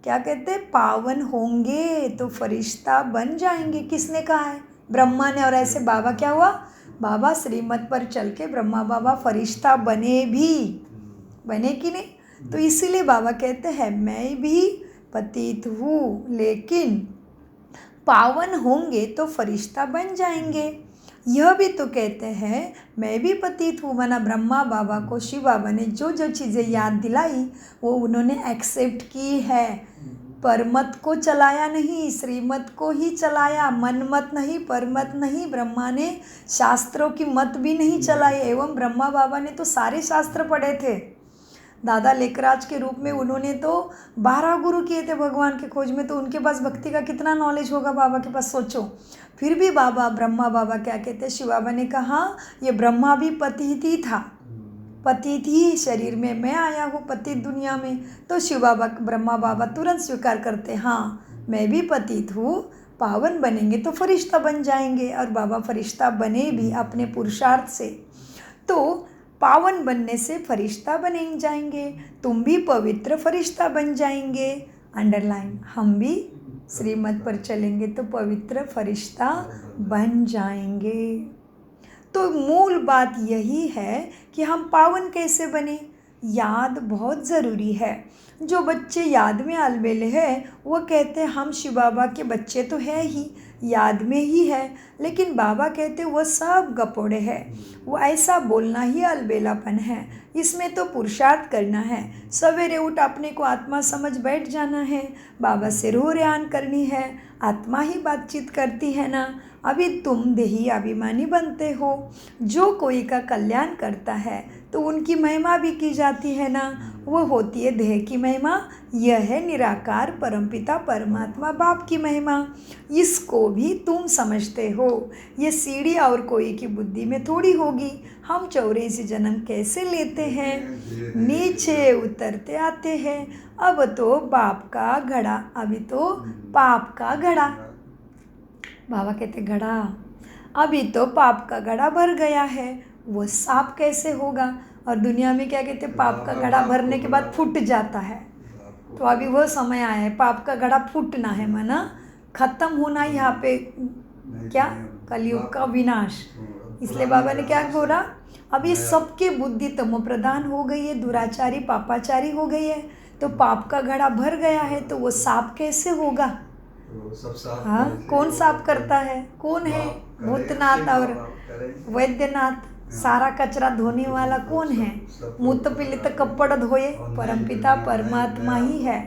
क्या कहते पावन होंगे तो फरिश्ता बन जाएंगे। किसने कहा है, ब्रह्मा ने। और ऐसे बाबा क्या हुआ, बाबा श्रीमत पर चल के ब्रह्मा बाबा फरिश्ता बने भी, बने कि नहीं? तो इसीलिए बाबा कहते हैं मैं भी पतित हूँ, लेकिन पावन होंगे तो फरिश्ता बन जाएंगे। यह भी तो कहते हैं मैं भी पतित हूँ, माना ब्रह्मा बाबा को शिव बाबा ने जो जो चीज़ें याद दिलाई वो उन्होंने एक्सेप्ट की है। परमत को चलाया नहीं, श्रीमत को ही चलाया, मनमत नहीं, परमत नहीं। ब्रह्मा ने शास्त्रों की मत भी नहीं चलाई, एवं ब्रह्मा बाबा ने तो सारे शास्त्र पढ़े थे। दादा लेखराज के रूप में उन्होंने तो 12 गुरु किए थे भगवान के खोज में, तो उनके पास भक्ति का कितना नॉलेज होगा बाबा के पास, सोचो। फिर भी बाबा ब्रह्मा बाबा क्या कहते हैं, शिव बाबा ने कहा ये ब्रह्मा भी पतित ही था, पतित ही शरीर में मैं आया हूँ, पतित दुनिया में। तो शिव बाबा ब्रह्मा बाबा तुरंत स्वीकार करते, हाँ मैं भी पतित हूँ, पावन बनेंगे तो फरिश्ता बन जाएंगे। और बाबा फरिश्ता बने भी अपने पुरुषार्थ से। तो पावन बनने से फरिश्ता बने जाएंगे, तुम भी पवित्र फरिश्ता बन जाएंगे। अंडरलाइन, हम भी श्रीमत पर चलेंगे तो पवित्र फरिश्ता बन जाएंगे। तो मूल बात यही है कि हम पावन कैसे बने। याद बहुत ज़रूरी है। जो बच्चे याद में अलबेले हैं वो कहते हैं हम शिव बाबा के बच्चे तो हैं ही, याद में ही है, लेकिन बाबा कहते वो सब गपोड़े हैं। वो ऐसा बोलना ही अलबेलापन है, इसमें तो पुरुषार्थ करना है। सवेरे उठ अपने को आत्मा समझ बैठ जाना है, बाबा से रूह रेहान करनी है। आत्मा ही बातचीत करती है ना। अभी तुम देही अभिमानी बनते हो, जो कोई का कल्याण करता है तो उनकी महिमा भी की जाती है ना। वो होती है देह की महिमा, यह है निराकार परमपिता परमात्मा बाप की महिमा। इसको भी तुम समझते हो। ये सीढ़ी और कोई की बुद्धि में थोड़ी होगी। हम 84 जन्म कैसे लेते हैं, नीचे उतरते आते हैं। अब तो बाप का घड़ा, अभी तो पाप का घड़ा, बाबा कहते घड़ा, अभी तो पाप का घड़ा भर गया है, वो साफ कैसे होगा। और दुनिया में क्या कहते हैं, पाप का घड़ा भरने के बाद फूट जाता है। तो अभी वो समय आया है, पाप का घड़ा फूटना है, माना खत्म होना यहाँ पे, क्या कलयुग का विनाश। इसलिए बाबा ने क्या बोला, अब ये सबके बुद्धि तमो प्रधान हो गई है, दुराचारी पापाचारी हो गई है, तो पाप का घड़ा भर गया है, तो वो साफ कैसे होगा। हाँ, कौन साफ करता है, कौन है, भूतनाथ और वैद्यनाथ। सारा कचरा धोने वाला कौन है, मुँह पीले तो कपड़ धोए, परमपिता परमात्मा ही है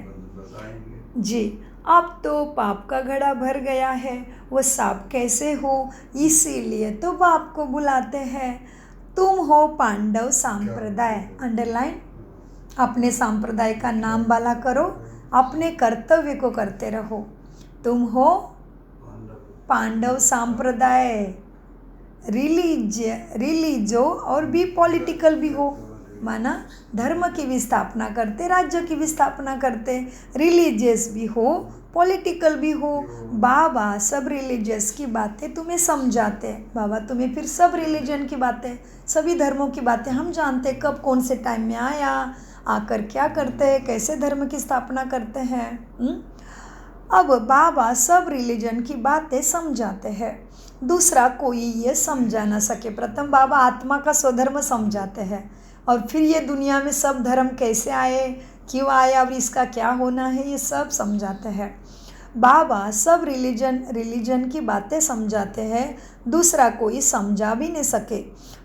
जी। अब तो पाप का घड़ा भर गया है, वो साफ कैसे हो। इसीलिए तो बाप को बुलाते हैं, तुम हो पांडव सांप्रदाय। अंडरलाइन, अपने सांप्रदाय का नाम बाला करो, अपने कर्तव्य को करते रहो। तुम हो पांडव सांप्रदाय, रिलीजो और भी पॉलिटिकल भी हो, माना धर्म की भी स्थापना करते, राज्य की भी स्थापना करते, रिलीजियस भी हो, पॉलिटिकल भी हो। बाबा सब रिलीजियस की बातें तुम्हें समझाते, बाबा तुम्हें फिर सब रिलीजन की बातें, सभी धर्मों की बातें हम जानते, कब कौन से टाइम में आया, आकर क्या करते हैं, कैसे धर्म की स्थापना करते हैं। अब बाबा सब रिलीजन की बातें समझाते हैं, दूसरा कोई ये समझा ना सके। प्रथम बाबा आत्मा का स्वधर्म समझाते हैं, और फिर ये दुनिया में सब धर्म कैसे आए, क्यों आया और इसका क्या होना है, ये सब समझाते हैं। बाबा सब रिलीजन की बातें समझाते हैं, दूसरा कोई समझा भी नहीं सके।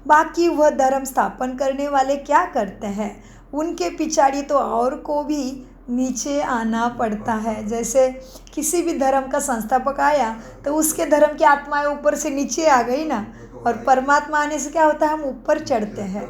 बाकी वह धर्म स्थापन करने वाले क्या करते हैं, उनके पिछाड़ी तो और को भी नीचे आना पड़ता है। जैसे किसी भी धर्म का संस्थापक आया तो उसके धर्म की आत्माएं ऊपर से नीचे आ गई ना, और परमात्मा आने से क्या होता है, हम ऊपर चढ़ते हैं,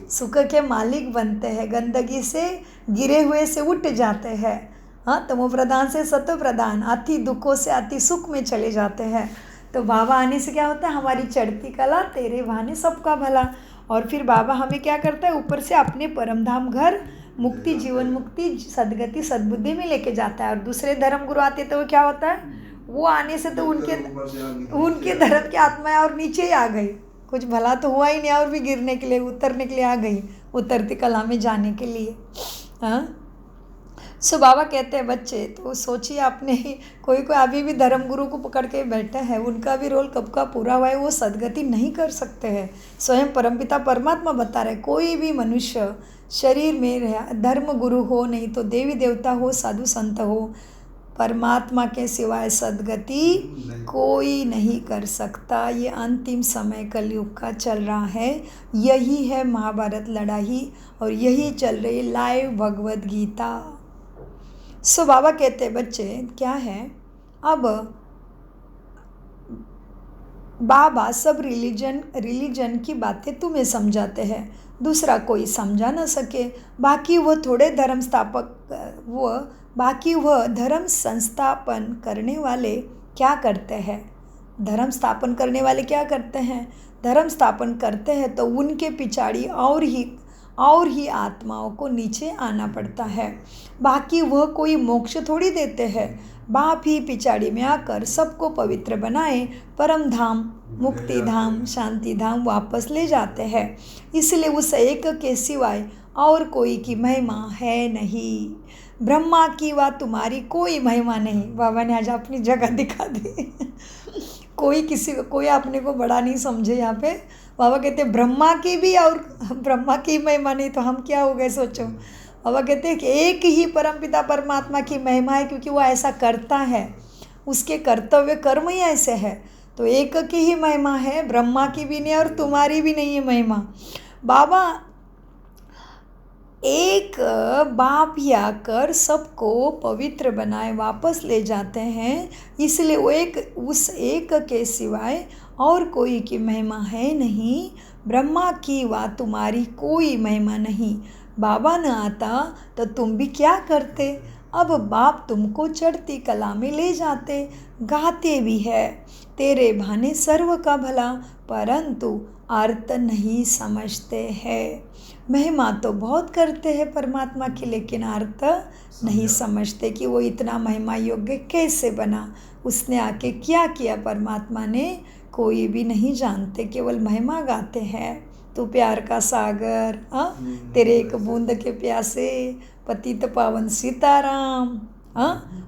सुख के मालिक बनते हैं, गंदगी से गिरे हुए से उठ जाते हैं। हाँ, तमो प्रधान से सतो प्रधान, अति दुखों से अति सुख में चले जाते हैं। तो बाबा आने से क्या होता है, हमारी चढ़ती कला तेरे बहाने सबका भला। और फिर बाबा हमें क्या करता है, ऊपर से अपने परमधाम घर मुक्ति, जीवन मुक्ति, सदगति, सद्बुद्धि में लेके जाता है। और दूसरे धर्म गुरु आते तो क्या होता है, वो आने से तो उनके धर्म की आत्माएं और नीचे ही आ गई, कुछ भला तो हुआ ही नहीं, और भी गिरने के लिए, उतरने के लिए आ गई, उतरती कला में जाने के लिए। हाँ, सो बाबा कहते हैं बच्चे, तो सोचिए आपने ही कोई कोई अभी भी धर्म गुरु को पकड़ के बैठे हैं, उनका भी रोल कब का पूरा हुआ है, वो सदगति नहीं कर सकते हैं। स्वयं परमपिता परमात्मा बता रहे, कोई भी मनुष्य शरीर में रह, धर्म गुरु हो, नहीं तो देवी देवता हो, साधु संत हो, परमात्मा के सिवाय सदगति कोई नहीं कर सकता। ये अंतिम समय कलयुग का चल रहा है, यही है महाभारत लड़ाई और यही चल रही लाइव भगवद गीता। सो बाबा कहते बच्चे क्या है, अब बाबा सब रिलीजन की बातें तुम्हें समझाते हैं, दूसरा कोई समझा ना सके। बाकी वह धर्म संस्थापन करने वाले क्या करते हैं? धर्म स्थापन करने वाले क्या करते हैं? धर्म स्थापन करते हैं तो उनके पिछाड़ी और ही आत्माओं को नीचे आना पड़ता है। बाकी वह कोई मोक्ष थोड़ी देते हैं, बाप ही पिछाड़ी में आकर सबको पवित्र बनाए परम धाम, मुक्ति धाम, शांति धाम वापस ले जाते हैं। इसलिए उस एक के सिवाय और कोई की महिमा है नहीं। ब्रह्मा की व तुम्हारी कोई महिमा नहीं। बाबा ने आज अपनी जगह दिखा दी। कोई अपने को बड़ा नहीं समझे। यहाँ पे बाबा कहते ब्रह्मा की भी और ब्रह्मा की महिमा नहीं तो हम क्या हो गए सोचो। बाबा कहते हैं कि एक ही परमपिता परमात्मा की महिमा है, क्योंकि वो ऐसा करता है, उसके कर्तव्य कर्म ही ऐसे है। तो एक की ही महिमा है, ब्रह्मा की भी नहीं और तुम्हारी भी नहीं है महिमा। बाबा एक बाप ही आकर सबको पवित्र बनाए वापस ले जाते हैं। इसलिए वो उस एक के सिवाय और कोई की महिमा है नहीं। ब्रह्मा की व तुम्हारी कोई महिमा नहीं। बाबा न आता तो तुम भी क्या करते? अब बाप तुमको चढ़ती कला में ले जाते, गाते भी है तेरे भाने सर्व का भला, परंतु अर्थ नहीं समझते हैं। महिमा तो बहुत करते हैं परमात्मा की, लेकिन अर्थ नहीं समझते कि वो इतना महिमा योग्य कैसे बना, उसने आके क्या किया परमात्मा ने, कोई भी नहीं जानते, केवल महिमा गाते हैं। तू प्यार का सागर, तेरे एक बूंद के प्यासे, पतित पावन सीताराम,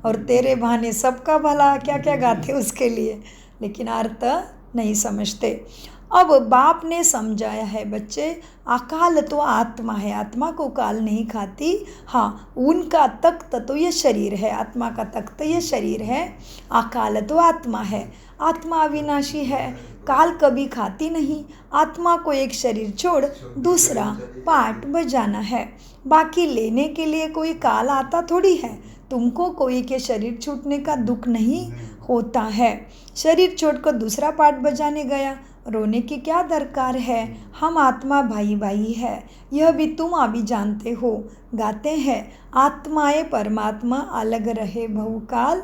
और तेरे भाने सबका भला, क्या क्या गाते उसके लिए, लेकिन अर्थ नहीं समझते। अब बाप ने समझाया है बच्चे, अकाल तो आत्मा है, आत्मा को काल नहीं खाती। हाँ, उनका तख्त तो ये शरीर है, आत्मा का तख्त ये शरीर है, अकाल तो आत्मा है। आत्मा अविनाशी है, काल कभी खाती नहीं। आत्मा को एक शरीर छोड़ दूसरा पाठ बजाना है, बाकी लेने के लिए कोई काल आता थोड़ी है। तुमको कोई के शरीर छूटने का दुख नहीं होता है। शरीर छोड़कर दूसरा पाठ बजाने गया, रोने की क्या दरकार है। हम आत्मा भाई भाई है, यह भी तुम अभी जानते हो। गाते हैं, आत्माए परमात्मा अलग रहे बहुकाल,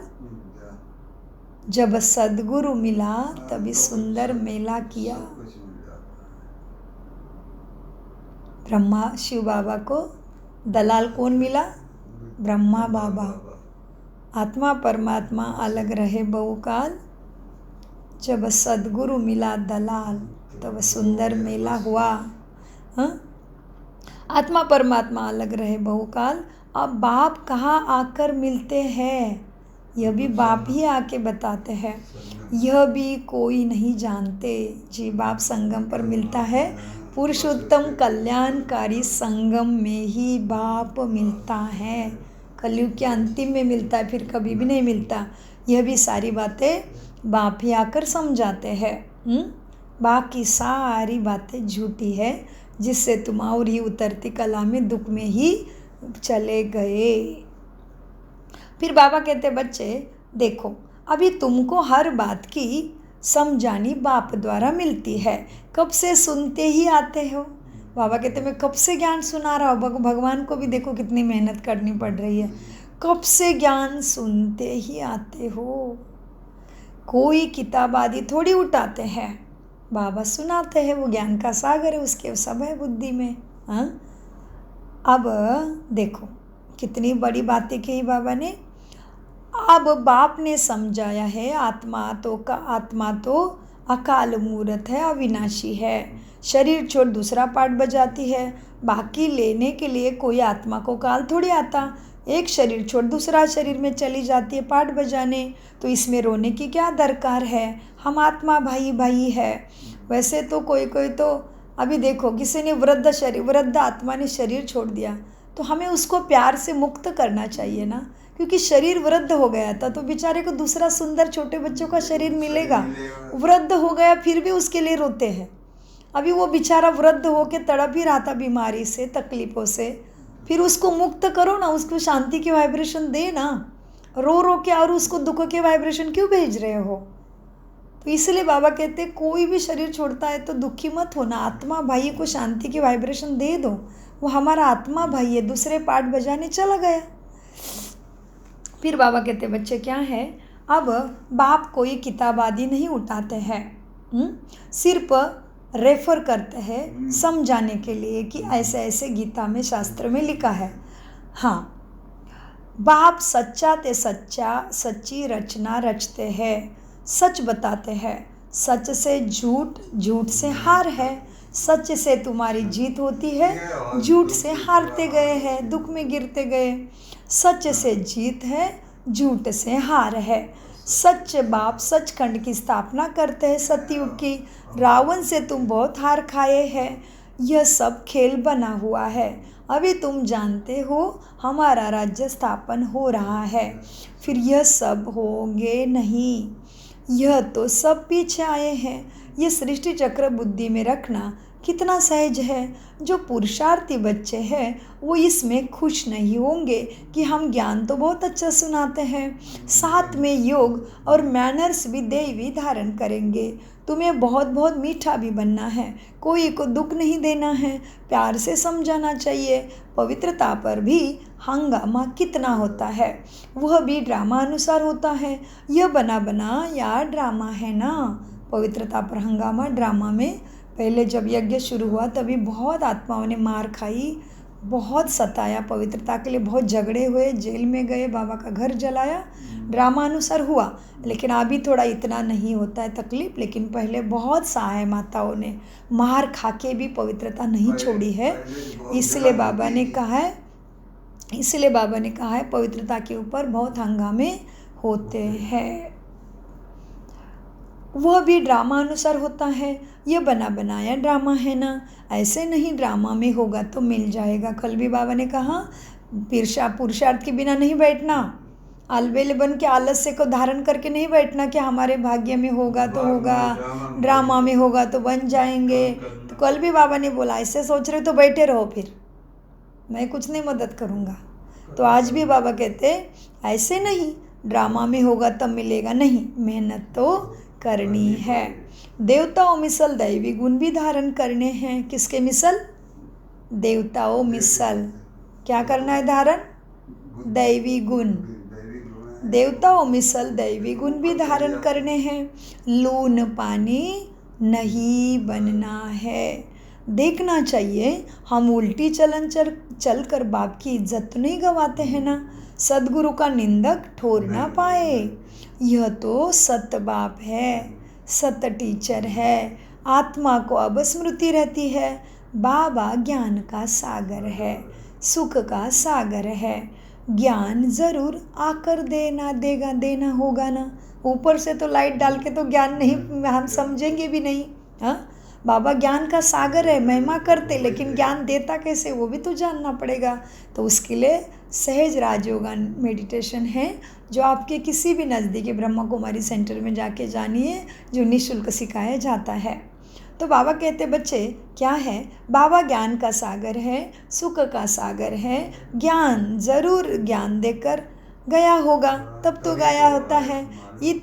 जब सद्गुरु मिला तभी सुंदर मेला किया। ब्रह्मा शिव बाबा को दलाल कौन मिला? ब्रह्मा बाबा। आत्मा परमात्मा अलग रहे बहुकाल, जब सद्गुरु मिला दलाल तब सुंदर मेला हुआ। आत्मा परमात्मा अलग रहे बहुकाल। अब बाप कहाँ आकर मिलते हैं, यह भी बाप ही आके बताते हैं, यह भी कोई नहीं जानते। जी, बाप संगम पर मिलता है, पुरुषोत्तम कल्याणकारी संगम में ही बाप मिलता है। कलयुग के अंतिम में मिलता है, फिर कभी भी नहीं मिलता। यह भी सारी बातें बाप ही आकर समझाते हैं। बाकी सारी बातें झूठी है, जिससे तुम और ही उतरती कला में दुख में ही चले गए। फिर बाबा कहते बच्चे देखो, अभी तुमको हर बात की समझानी बाप द्वारा मिलती है, कब से सुनते ही आते हो। बाबा कहते मैं कब से ज्ञान सुना रहा हूँ। भगवान को भी देखो कितनी मेहनत करनी पड़ रही है, कब से ज्ञान सुनते ही आते हो। कोई किताब आदि थोड़ी उठाते हैं, बाबा सुनाते हैं, वो ज्ञान का सागर है, उसके सब है बुद्धि में। अब देखो कितनी बड़ी बातें कही बाबा ने। अब बाप ने समझाया है, आत्मा तो अकाल मूर्त है, अविनाशी है, शरीर छोड़ दूसरा पाठ बजाती है। बाकी लेने के लिए कोई आत्मा को काल थोड़ी आता, एक शरीर छोड़ दूसरा शरीर में चली जाती है पाठ बजाने, तो इसमें रोने की क्या दरकार है? हम आत्मा भाई भाई है। वैसे तो कोई कोई तो अभी देखो किसी ने वृद्ध आत्मा ने शरीर छोड़ दिया, तो हमें उसको प्यार से मुक्त करना चाहिए ना, क्योंकि शरीर वृद्ध हो गया था तो बेचारे को दूसरा सुंदर छोटे बच्चों का शरीर मिलेगा। वृद्ध हो गया फिर भी उसके लिए रोते हैं। अभी वो बेचारा वृद्ध होके तड़प ही रहा था बीमारी से, तकलीफ़ों से, फिर उसको मुक्त करो ना, उसको शांति की वाइब्रेशन दे ना। रो रो के और उसको दुख के वाइब्रेशन क्यों भेज रहे हो? तो इसलिए बाबा कहते हैं कोई भी शरीर छोड़ता है तो दुखी मत होना, आत्मा भाई को शांति की वाइब्रेशन दे दो। वो हमारा आत्मा भाई है, दूसरे पाठ बजाने चला गया। फिर बाबा कहते बच्चे क्या है, अब बाप कोई किताब आदि नहीं उठाते हैं, सिर्फ रेफर करते हैं समझाने के लिए कि ऐसे ऐसे गीता में शास्त्र में लिखा है। हाँ, बाप सच्चा ते सच्चा सच्ची रचना रचते हैं, सच बताते हैं। सच से झूठ, झूठ से हार है। सच से तुम्हारी जीत होती है, झूठ से हारते गए हैं, दुख में गिरते गए। सच से जीत है, झूठ से हार है। सच बाप सचखंड की स्थापना करते हैं सतयुग की। रावण से तुम बहुत हार खाए हैं। यह सब खेल बना हुआ है। अभी तुम जानते हो हमारा राज्य स्थापन हो रहा है, फिर यह सब होंगे नहीं। यह तो सब पीछे आए हैं। ये सृष्टि चक्र बुद्धि में रखना कितना सहज है। जो पुरुषार्थी बच्चे हैं वो इसमें खुश नहीं होंगे कि हम ज्ञान तो बहुत अच्छा सुनाते हैं, साथ में योग और मैनर्स भी दैवी धारण करेंगे। तुम्हें बहुत बहुत मीठा भी बनना है, कोई को दुख नहीं देना है, प्यार से समझाना चाहिए। पवित्रता पर भी हंगामा कितना होता है, वह भी ड्रामा अनुसार होता है। यह बना बना या ड्रामा है ना। पवित्रता पर हंगामा ड्रामा में पहले जब यज्ञ शुरू हुआ तभी बहुत आत्माओं ने मार खाई, बहुत सताया, पवित्रता के लिए बहुत झगड़े हुए, जेल में गए, बाबा का घर जलाया। ड्रामा अनुसार हुआ, लेकिन अभी थोड़ा इतना नहीं होता है तकलीफ। लेकिन पहले बहुत सहाय माताओं ने मार खा के भी पवित्रता नहीं छोड़ी है। इसलिए बाबा ने कहा है पवित्रता के ऊपर बहुत हंगामे होते हैं। वह भी ड्रामा अनुसार होता है। यह बना बनाया ड्रामा है ना। ऐसे नहीं ड्रामा में होगा तो मिल जाएगा। कल भी बाबा ने कहा पुरुषार्थ के बिना नहीं बैठना, अलबेले बन के आलस्य को धारण करके नहीं बैठना कि हमारे भाग्य में होगा तो होगा, ड्रामा में होगा तो बन जाएंगे। तो कल भी बाबा ने बोला ऐसे सोच रहे तो बैठे रहो, फिर मैं कुछ नहीं मदद करूँगा। तो आज भी बाबा कहते ऐसे नहीं, ड्रामा में होगा तब मिलेगा नहीं, मेहनत तो करनी है। देवताओं मिसल दैवी गुण भी धारण करने हैं। किसके मिसल? देवताओं मिसल। क्या करना है धारण? दैवी गुण। देवताओं मिसल दैवी गुण भी धारण करने हैं। लून पानी नहीं बनना है। देखना चाहिए हम उल्टी चल कर बाप की इज्जत तो नहीं गंवाते हैं ना। सदगुरु का निंदक ठोर ना पाए। यह तो सत बाप है, सत टीचर है। आत्मा को अब स्मृति रहती है। बाबा ज्ञान का सागर है, सुख का सागर है। ज्ञान ज़रूर आकर देना होगा ना। ऊपर से तो लाइट डाल के तो ज्ञान नहीं, हम समझेंगे भी नहीं। हाँ, बाबा ज्ञान का सागर है, महिमा करते, लेकिन ज्ञान देता कैसे वो भी तो जानना पड़ेगा। तो उसके लिए सहज राजयोगा मेडिटेशन है जो आपके किसी भी नज़दीकी ब्रह्मा कुमारी सेंटर में जाके जानिए, जो निःशुल्क सिखाया जाता है। तो बाबा कहते बच्चे क्या है, बाबा ज्ञान का सागर है, सुख का सागर है। ज्ञान ज़रूर ज्ञान देकर गया होगा, तब तो गाया होता है, ये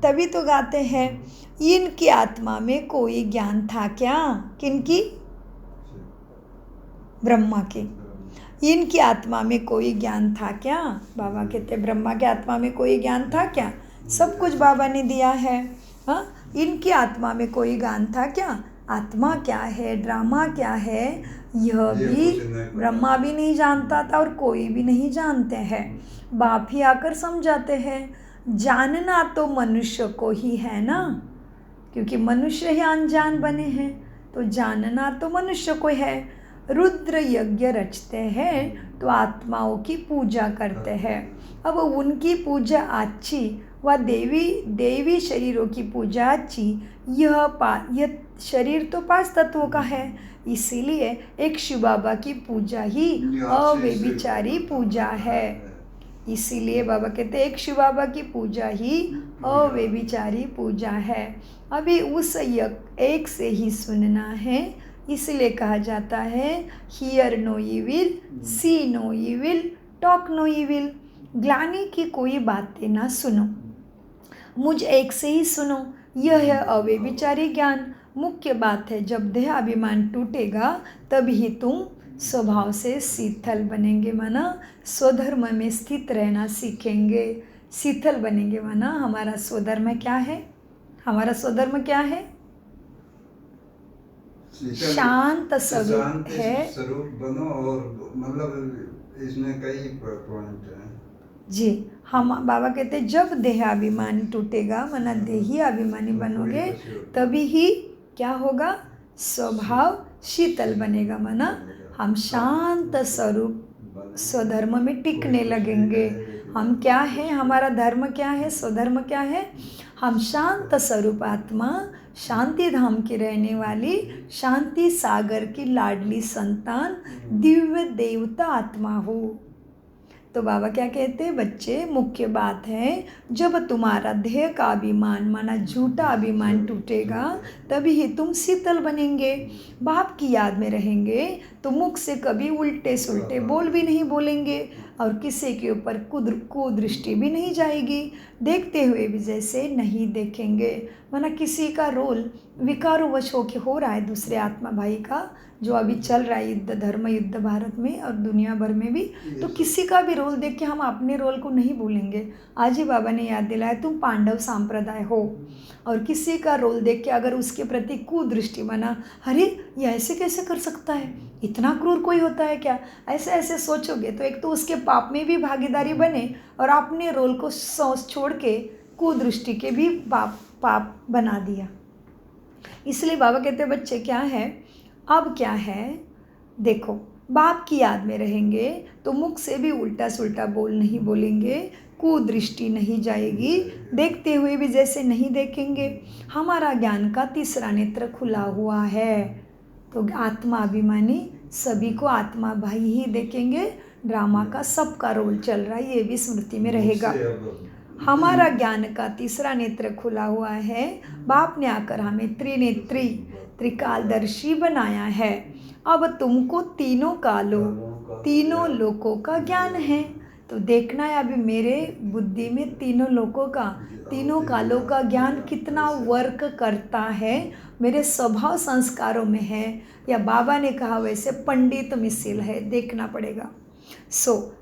तभी तो गाते हैं। इनकी आत्मा में कोई ज्ञान था क्या? किनकी? ब्रह्मा की। इनकी आत्मा में कोई ज्ञान था क्या? बाबा कहते ब्रह्मा की आत्मा में कोई ज्ञान था क्या? सब कुछ बाबा ने दिया है। हाँ, इनकी आत्मा में कोई ज्ञान था क्या? आत्मा क्या है, ड्रामा क्या है, यह भी ब्रह्मा भी नहीं जानता था और कोई भी नहीं जानते हैं। बाप ही आकर समझाते हैं। जानना तो मनुष्य को ही है ना, क्योंकि मनुष्य ही अनजान बने हैं, तो जानना तो मनुष्य को है। रुद्र यज्ञ रचते हैं तो आत्माओं की पूजा करते हैं। अब उनकी पूजा अच्छी व देवी शरीरों की पूजा अच्छी। यह शरीर तो 5 तत्वों का है, इसीलिए एक शिव बाबा की पूजा ही अव्यभिचारी पूजा है। इसीलिए बाबा कहते हैं एक शिव बाबा की पूजा ही अव्यभिचारी पूजा है। अभी उस एक से ही सुनना है, इसलिए कहा जाता है hear no evil, see no evil, talk no evil. ग्लानि की कोई बातें ना सुनो, मुझ एक से ही सुनो। यह है अव्यभिचारी ज्ञान। मुख्य बात है जब देह अभिमान टूटेगा तभी तुम स्वभाव से शीतल बनेंगे, माना स्वधर्म में स्थित रहना सीखेंगे। शीतल बनेंगे माना हमारा स्वधर्म क्या है? हमारा स्वधर्म क्या है? शांत स्वरूप है। स्वरूप बनो, और मतलब इसमें कई पॉइंट हैं जी। हम बाबा कहते हैं जब देह अभिमान टूटेगा, माना देही अभिमानी बनोगे, तभी ही क्या होगा? स्वभाव शीतल बनेगा, माना हम शांत स्वरूप स्वधर्म में टिकने लगेंगे। हम क्या है? हमारा धर्म क्या है? स्वधर्म क्या है? हम शांत स्वरूप आत्मा, शांति धाम की रहने वाली, शांति सागर की लाडली संतान, दिव्य देवता आत्मा हो। तो बाबा क्या कहते हैं? बच्चे, मुख्य बात है जब तुम्हारा देह का अभिमान, माना झूठा अभिमान टूटेगा, तभी ही तुम शीतल बनेंगे। बाप की याद में रहेंगे तो मुख से कभी उल्टे सुल्टे बोल भी नहीं बोलेंगे और किसी के ऊपर कुदृष्टि भी नहीं जाएगी। देखते हुए भी जैसे नहीं देखेंगे, माना किसी का रोल विकारोवश होके हो रहा है दूसरे आत्मा भाई का, जो अभी चल रहा है युद्ध, धर्म युद्ध भारत में और दुनिया भर में भी, तो किसी का भी रोल देख के हम अपने रोल को नहीं भूलेंगे। आज ही बाबा ने याद दिलाया तुम पांडव संप्रदाय हो, और किसी का रोल देख के अगर उसके प्रति कुदृष्टि बना, अरे ये ऐसे कैसे कर सकता है, इतना क्रूर कोई होता है क्या, ऐसे ऐसे सोचोगे तो एक तो उसके पाप में भी भागीदारी बने और अपने रोल को छोड़ के कुदृष्टि के भी पाप बना दिया। इसलिए बाबा कहते हैं बच्चे क्या है, अब क्या है, देखो बाप की याद में रहेंगे तो मुख से भी उल्टा सुल्टा बोल नहीं बोलेंगे, कुदृष्टि नहीं जाएगी, देखते हुए भी जैसे नहीं देखेंगे। हमारा ज्ञान का तीसरा नेत्र खुला हुआ है, तो आत्मा अभिमानी सभी को आत्मा भाई ही देखेंगे। ड्रामा का सबका रोल चल रहा है, ये भी स्मृति में रहेगा। हमारा ज्ञान का तीसरा नेत्र खुला हुआ है। बाप ने आकर हमें त्रिनेत्री त्रिकालदर्शी बनाया है। अब तुमको तीनों कालों, तीनों लोकों का ज्ञान है। तो देखना है अभी मेरे बुद्धि में तीनों लोकों का, तीनों कालों का ज्ञान कितना वर्क करता है, मेरे स्वभाव संस्कारों में है, या बाबा ने कहा वैसे पंडित मिसिल है, देखना पड़ेगा।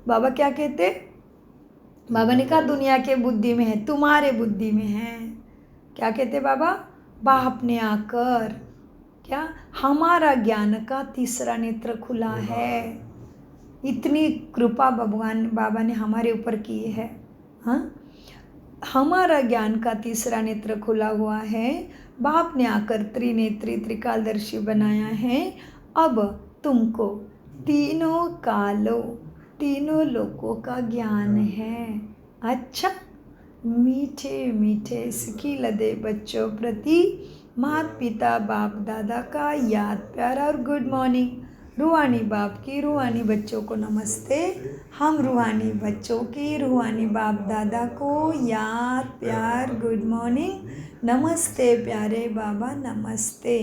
बाबा क्या कहते, बाबा ने कहा दुनिया के बुद्धि में है, तुम्हारे बुद्धि में है। क्या कहते बाबा? बाप ने आकर क्या हमारा ज्ञान का तीसरा नेत्र खुला है। इतनी कृपा भगवान बाबा ने हमारे ऊपर की है। हाँ, हमारा ज्ञान का तीसरा नेत्र खुला हुआ है। बाप ने आकर त्रिनेत्री त्रिकालदर्शी बनाया है। अब तुमको तीनों कालों, तीनों लोकों का ज्ञान है। अच्छा, मीठे मीठे सिखी लदे बच्चों प्रति माता पिता बाप दादा का याद प्यार और गुड मॉर्निंग। रूहानी बाप की रूहानी बच्चों को नमस्ते। हम रूहानी बच्चों की रूहानी बाप दादा को याद प्यार गुड मॉर्निंग नमस्ते। प्यारे बाबा नमस्ते।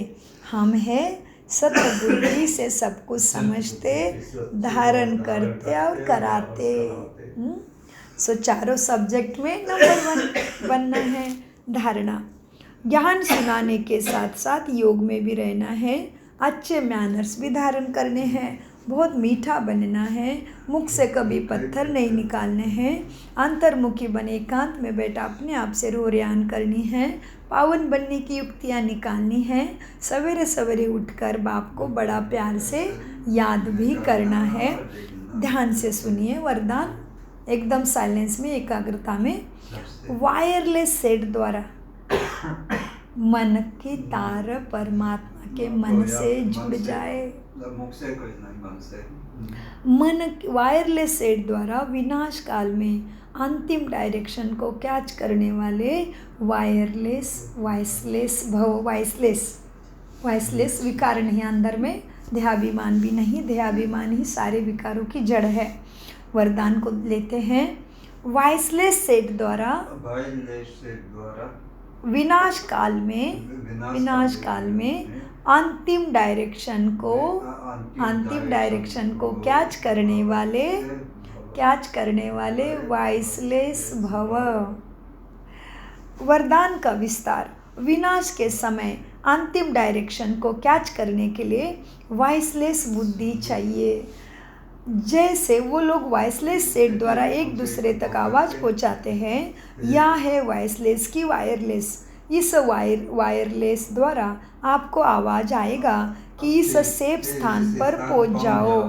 हम हैं सतबुद्धि से सब कुछ समझते, धारण करते और कराते। चारों सब्जेक्ट में नंबर 1 बनना है। धारणा, ज्ञान सुनाने के साथ साथ योग में भी रहना है। अच्छे मैनर्स भी धारण करने हैं। बहुत मीठा बनना है। मुख से कभी पत्थर नहीं निकालने हैं। अंतर्मुखी बने एकांत में बैठा अपने आप से रोरियान करनी है। पावन बनने की युक्तियाँ निकालनी हैं। सवेरे सवेरे उठकर बाप को बड़ा प्यार से याद भी करना है। ध्यान से सुनिए वरदान, एकदम साइलेंस में, एकाग्रता में। वायरलेस सेट द्वारा मन की तार परमात्मा के मन से जुड़ जाए। मुख से कोई नहीं, मन से। मन वायरलेस सेट द्वारा विनाश काल में अंतिम डायरेक्शन को कैच करने वाले वाइसलेस विकार नहीं, अंदर में देहाभिमान भी नहीं, देहाभिमान ही सारे विकारों की जड़ है। वरदान को लेते हैं। वाइसलेस सेट द्वारा विनाश काल में अंतिम डायरेक्शन को कैच करने वाले वाइसलेस भव। वरदान का विस्तार। विनाश के समय अंतिम डायरेक्शन को कैच करने के लिए वाइसलेस बुद्धि चाहिए। जैसे वो लोग वाइसलेस सेट द्वारा एक दूसरे तक आवाज़ पहुंचाते हैं, या है वाइसलेस की वायरलेस। इस वायरलेस द्वारा आपको आवाज़ आएगा कि इस सेफ स्थान पर पहुंच जाओ।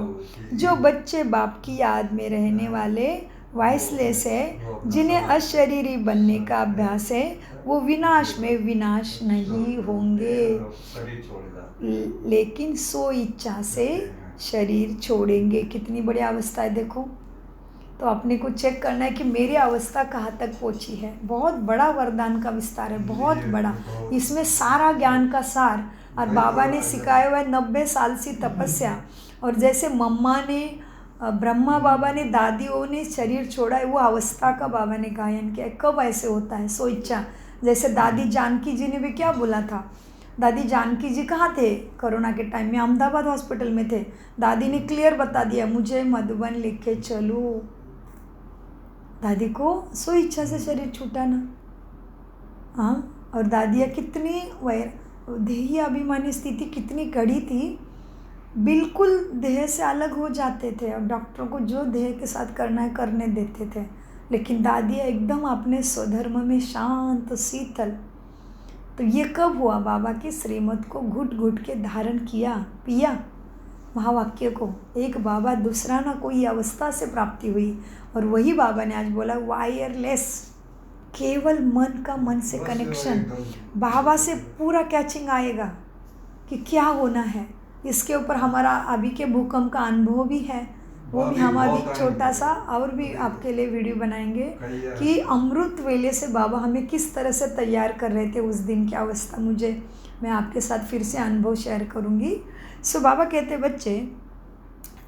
जो बच्चे बाप की याद में रहने वाले वाइसलेस है, जिन्हें अशरीरी बनने का अभ्यास है, वो विनाश में विनाश नहीं होंगे, लेकिन सो इच्छा से शरीर छोड़ेंगे। कितनी बड़ी अवस्था है देखो। तो अपने को चेक करना है कि मेरी अवस्था कहाँ तक पहुँची है। बहुत बड़ा वरदान का विस्तार है, बहुत बड़ा। इसमें सारा ज्ञान का सार, और बाबा ने सिखाया हुआ है 90 साल से तपस्या। और जैसे मम्मा ने, ब्रह्मा बाबा ने, दादियों ने शरीर छोड़ा है, वो अवस्था का बाबा ने गायन किया। कब ऐसे होता है? सो इच्छा। जैसे दादी जानकी जी ने भी क्या बोला था? दादी जानकी जी कहाँ थे? कोरोना के टाइम में अहमदाबाद हॉस्पिटल में थे। दादी ने क्लियर बता दिया, मुझे मधुबन लेके चलो। दादी को सो इच्छा से शरीर छूटा ना। हाँ, और दादियाँ कितनी देही अभिमानी स्थिति कितनी कड़ी थी, बिल्कुल देह से अलग हो जाते थे और डॉक्टरों को जो देह के साथ करना है करने देते थे। लेकिन दादियाँ एकदम अपने स्वधर्म में शांत शीतल। तो ये कब हुआ? बाबा की श्रीमत को घुट घुट के धारण किया, पिया महावाक्य को। एक बाबा दूसरा ना, कोई अवस्था से प्राप्ति हुई। और वही बाबा ने आज बोला वायरलेस, केवल मन का मन से कनेक्शन। बाबा से पूरा कैचिंग आएगा कि क्या होना है। इसके ऊपर हमारा अभी के भूकंप का अनुभव भी है, वो भी हम अभी छोटा सा और भी आपके लिए वीडियो बनाएंगे कि अमृत वेले से बाबा हमें किस तरह से तैयार कर रहे थे। उस दिन की अवस्था मैं आपके साथ फिर से अनुभव शेयर करूँगी। सो बाबा कहते बच्चे,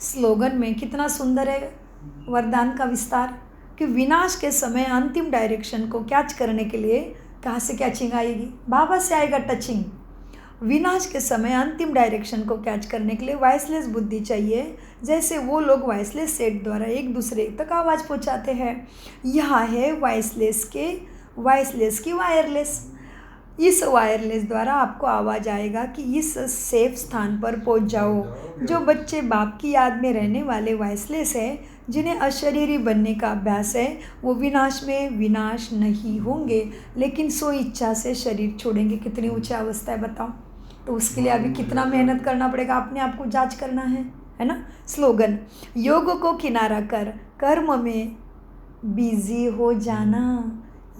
स्लोगन में कितना सुंदर है वरदान का विस्तार कि विनाश के समय अंतिम डायरेक्शन को कैच करने के लिए कहाँ से कैचिंग आएगी? बाबा से आएगा टचिंग। विनाश के समय अंतिम डायरेक्शन को कैच करने के लिए वाइसलेस बुद्धि चाहिए। जैसे वो लोग वाइसलेस सेट द्वारा एक दूसरे तक आवाज़ पहुंचाते हैं। यह है वाइसलेस की वायरलेस। इस वायरलेस द्वारा आपको आवाज़ आएगा कि इस सेफ स्थान पर पहुंच जाओ। जो बच्चे बाप की याद में रहने वाले वाइसलेस है, जिन्हें अशरीरी बनने का अभ्यास है, वो विनाश में विनाश नहीं होंगे, लेकिन सो इच्छा से शरीर छोड़ेंगे। कितनी ऊंची अवस्था है बताओ। तो उसके लिए अभी कितना मेहनत करना पड़ेगा, अपने आप को जांच करना है ना। स्लोगन, योग को किनारा कर कर्म में बिजी हो जाना,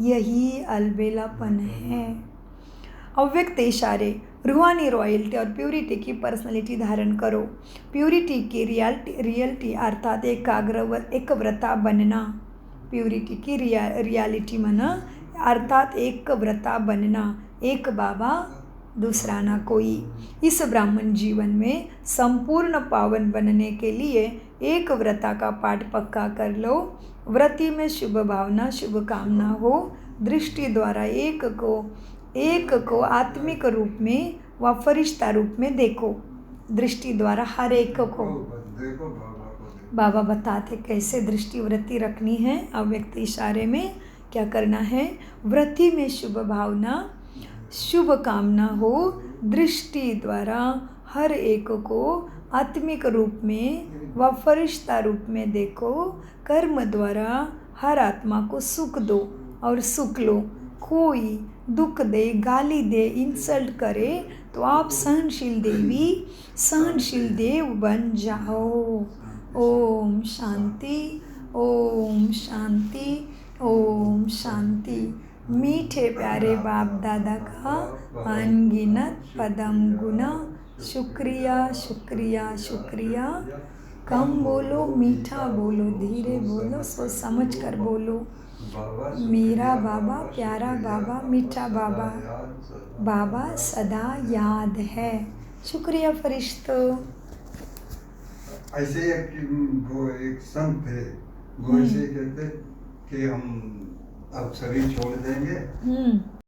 यही अलबेलापन है। अव्यक्त इशारे, रूहानी रॉयल्टी और प्यूरिटी की पर्सनालिटी धारण करो। प्यूरिटी की रियलिटी अर्थात एकव्रता बनना। प्यूरिटी की रियलिटी माना अर्थात एकव्रता बनना, एक बाबा दूसरा ना कोई। इस ब्राह्मण जीवन में संपूर्ण पावन बनने के लिए एक व्रता का पाठ पक्का कर लो। व्रती में शुभ भावना शुभ कामना हो। दृष्टि द्वारा एक को आत्मिक रूप में व फरिश्ता रूप में देखो। दृष्टि द्वारा हर एक को बाबा बताते कैसे दृष्टि वृत्ति रखनी है। अव्यक्त इशारे में क्या करना है? व्रती में शुभ भावना शुभ कामना हो। दृष्टि द्वारा हर एक को आत्मिक रूप में व फरिश्ता रूप में देखो। कर्म द्वारा हर आत्मा को सुख दो और सुख लो। कोई दुख दे, गाली दे, इंसल्ट करे तो आप सहनशील देव बन जाओ। ओम शांति, ओम शांति, ओम शांति। मीठे प्यारे बाप दादा का अनगिनत पदम गुना। शुक्रिया शुक्रिया शुक्रिया। कम बोलो, मीठा बोलो, धीरे बोलो, सोच समझ कर बोलो। मेरा बाबा, प्यारा बाबा, मीठा बाबा, बाबा सदा याद है। शुक्रिया फरिश्तों। ऐसे वो एक संत थे, वो ऐसे कहते कि हम अब शरीर छोड़ देंगे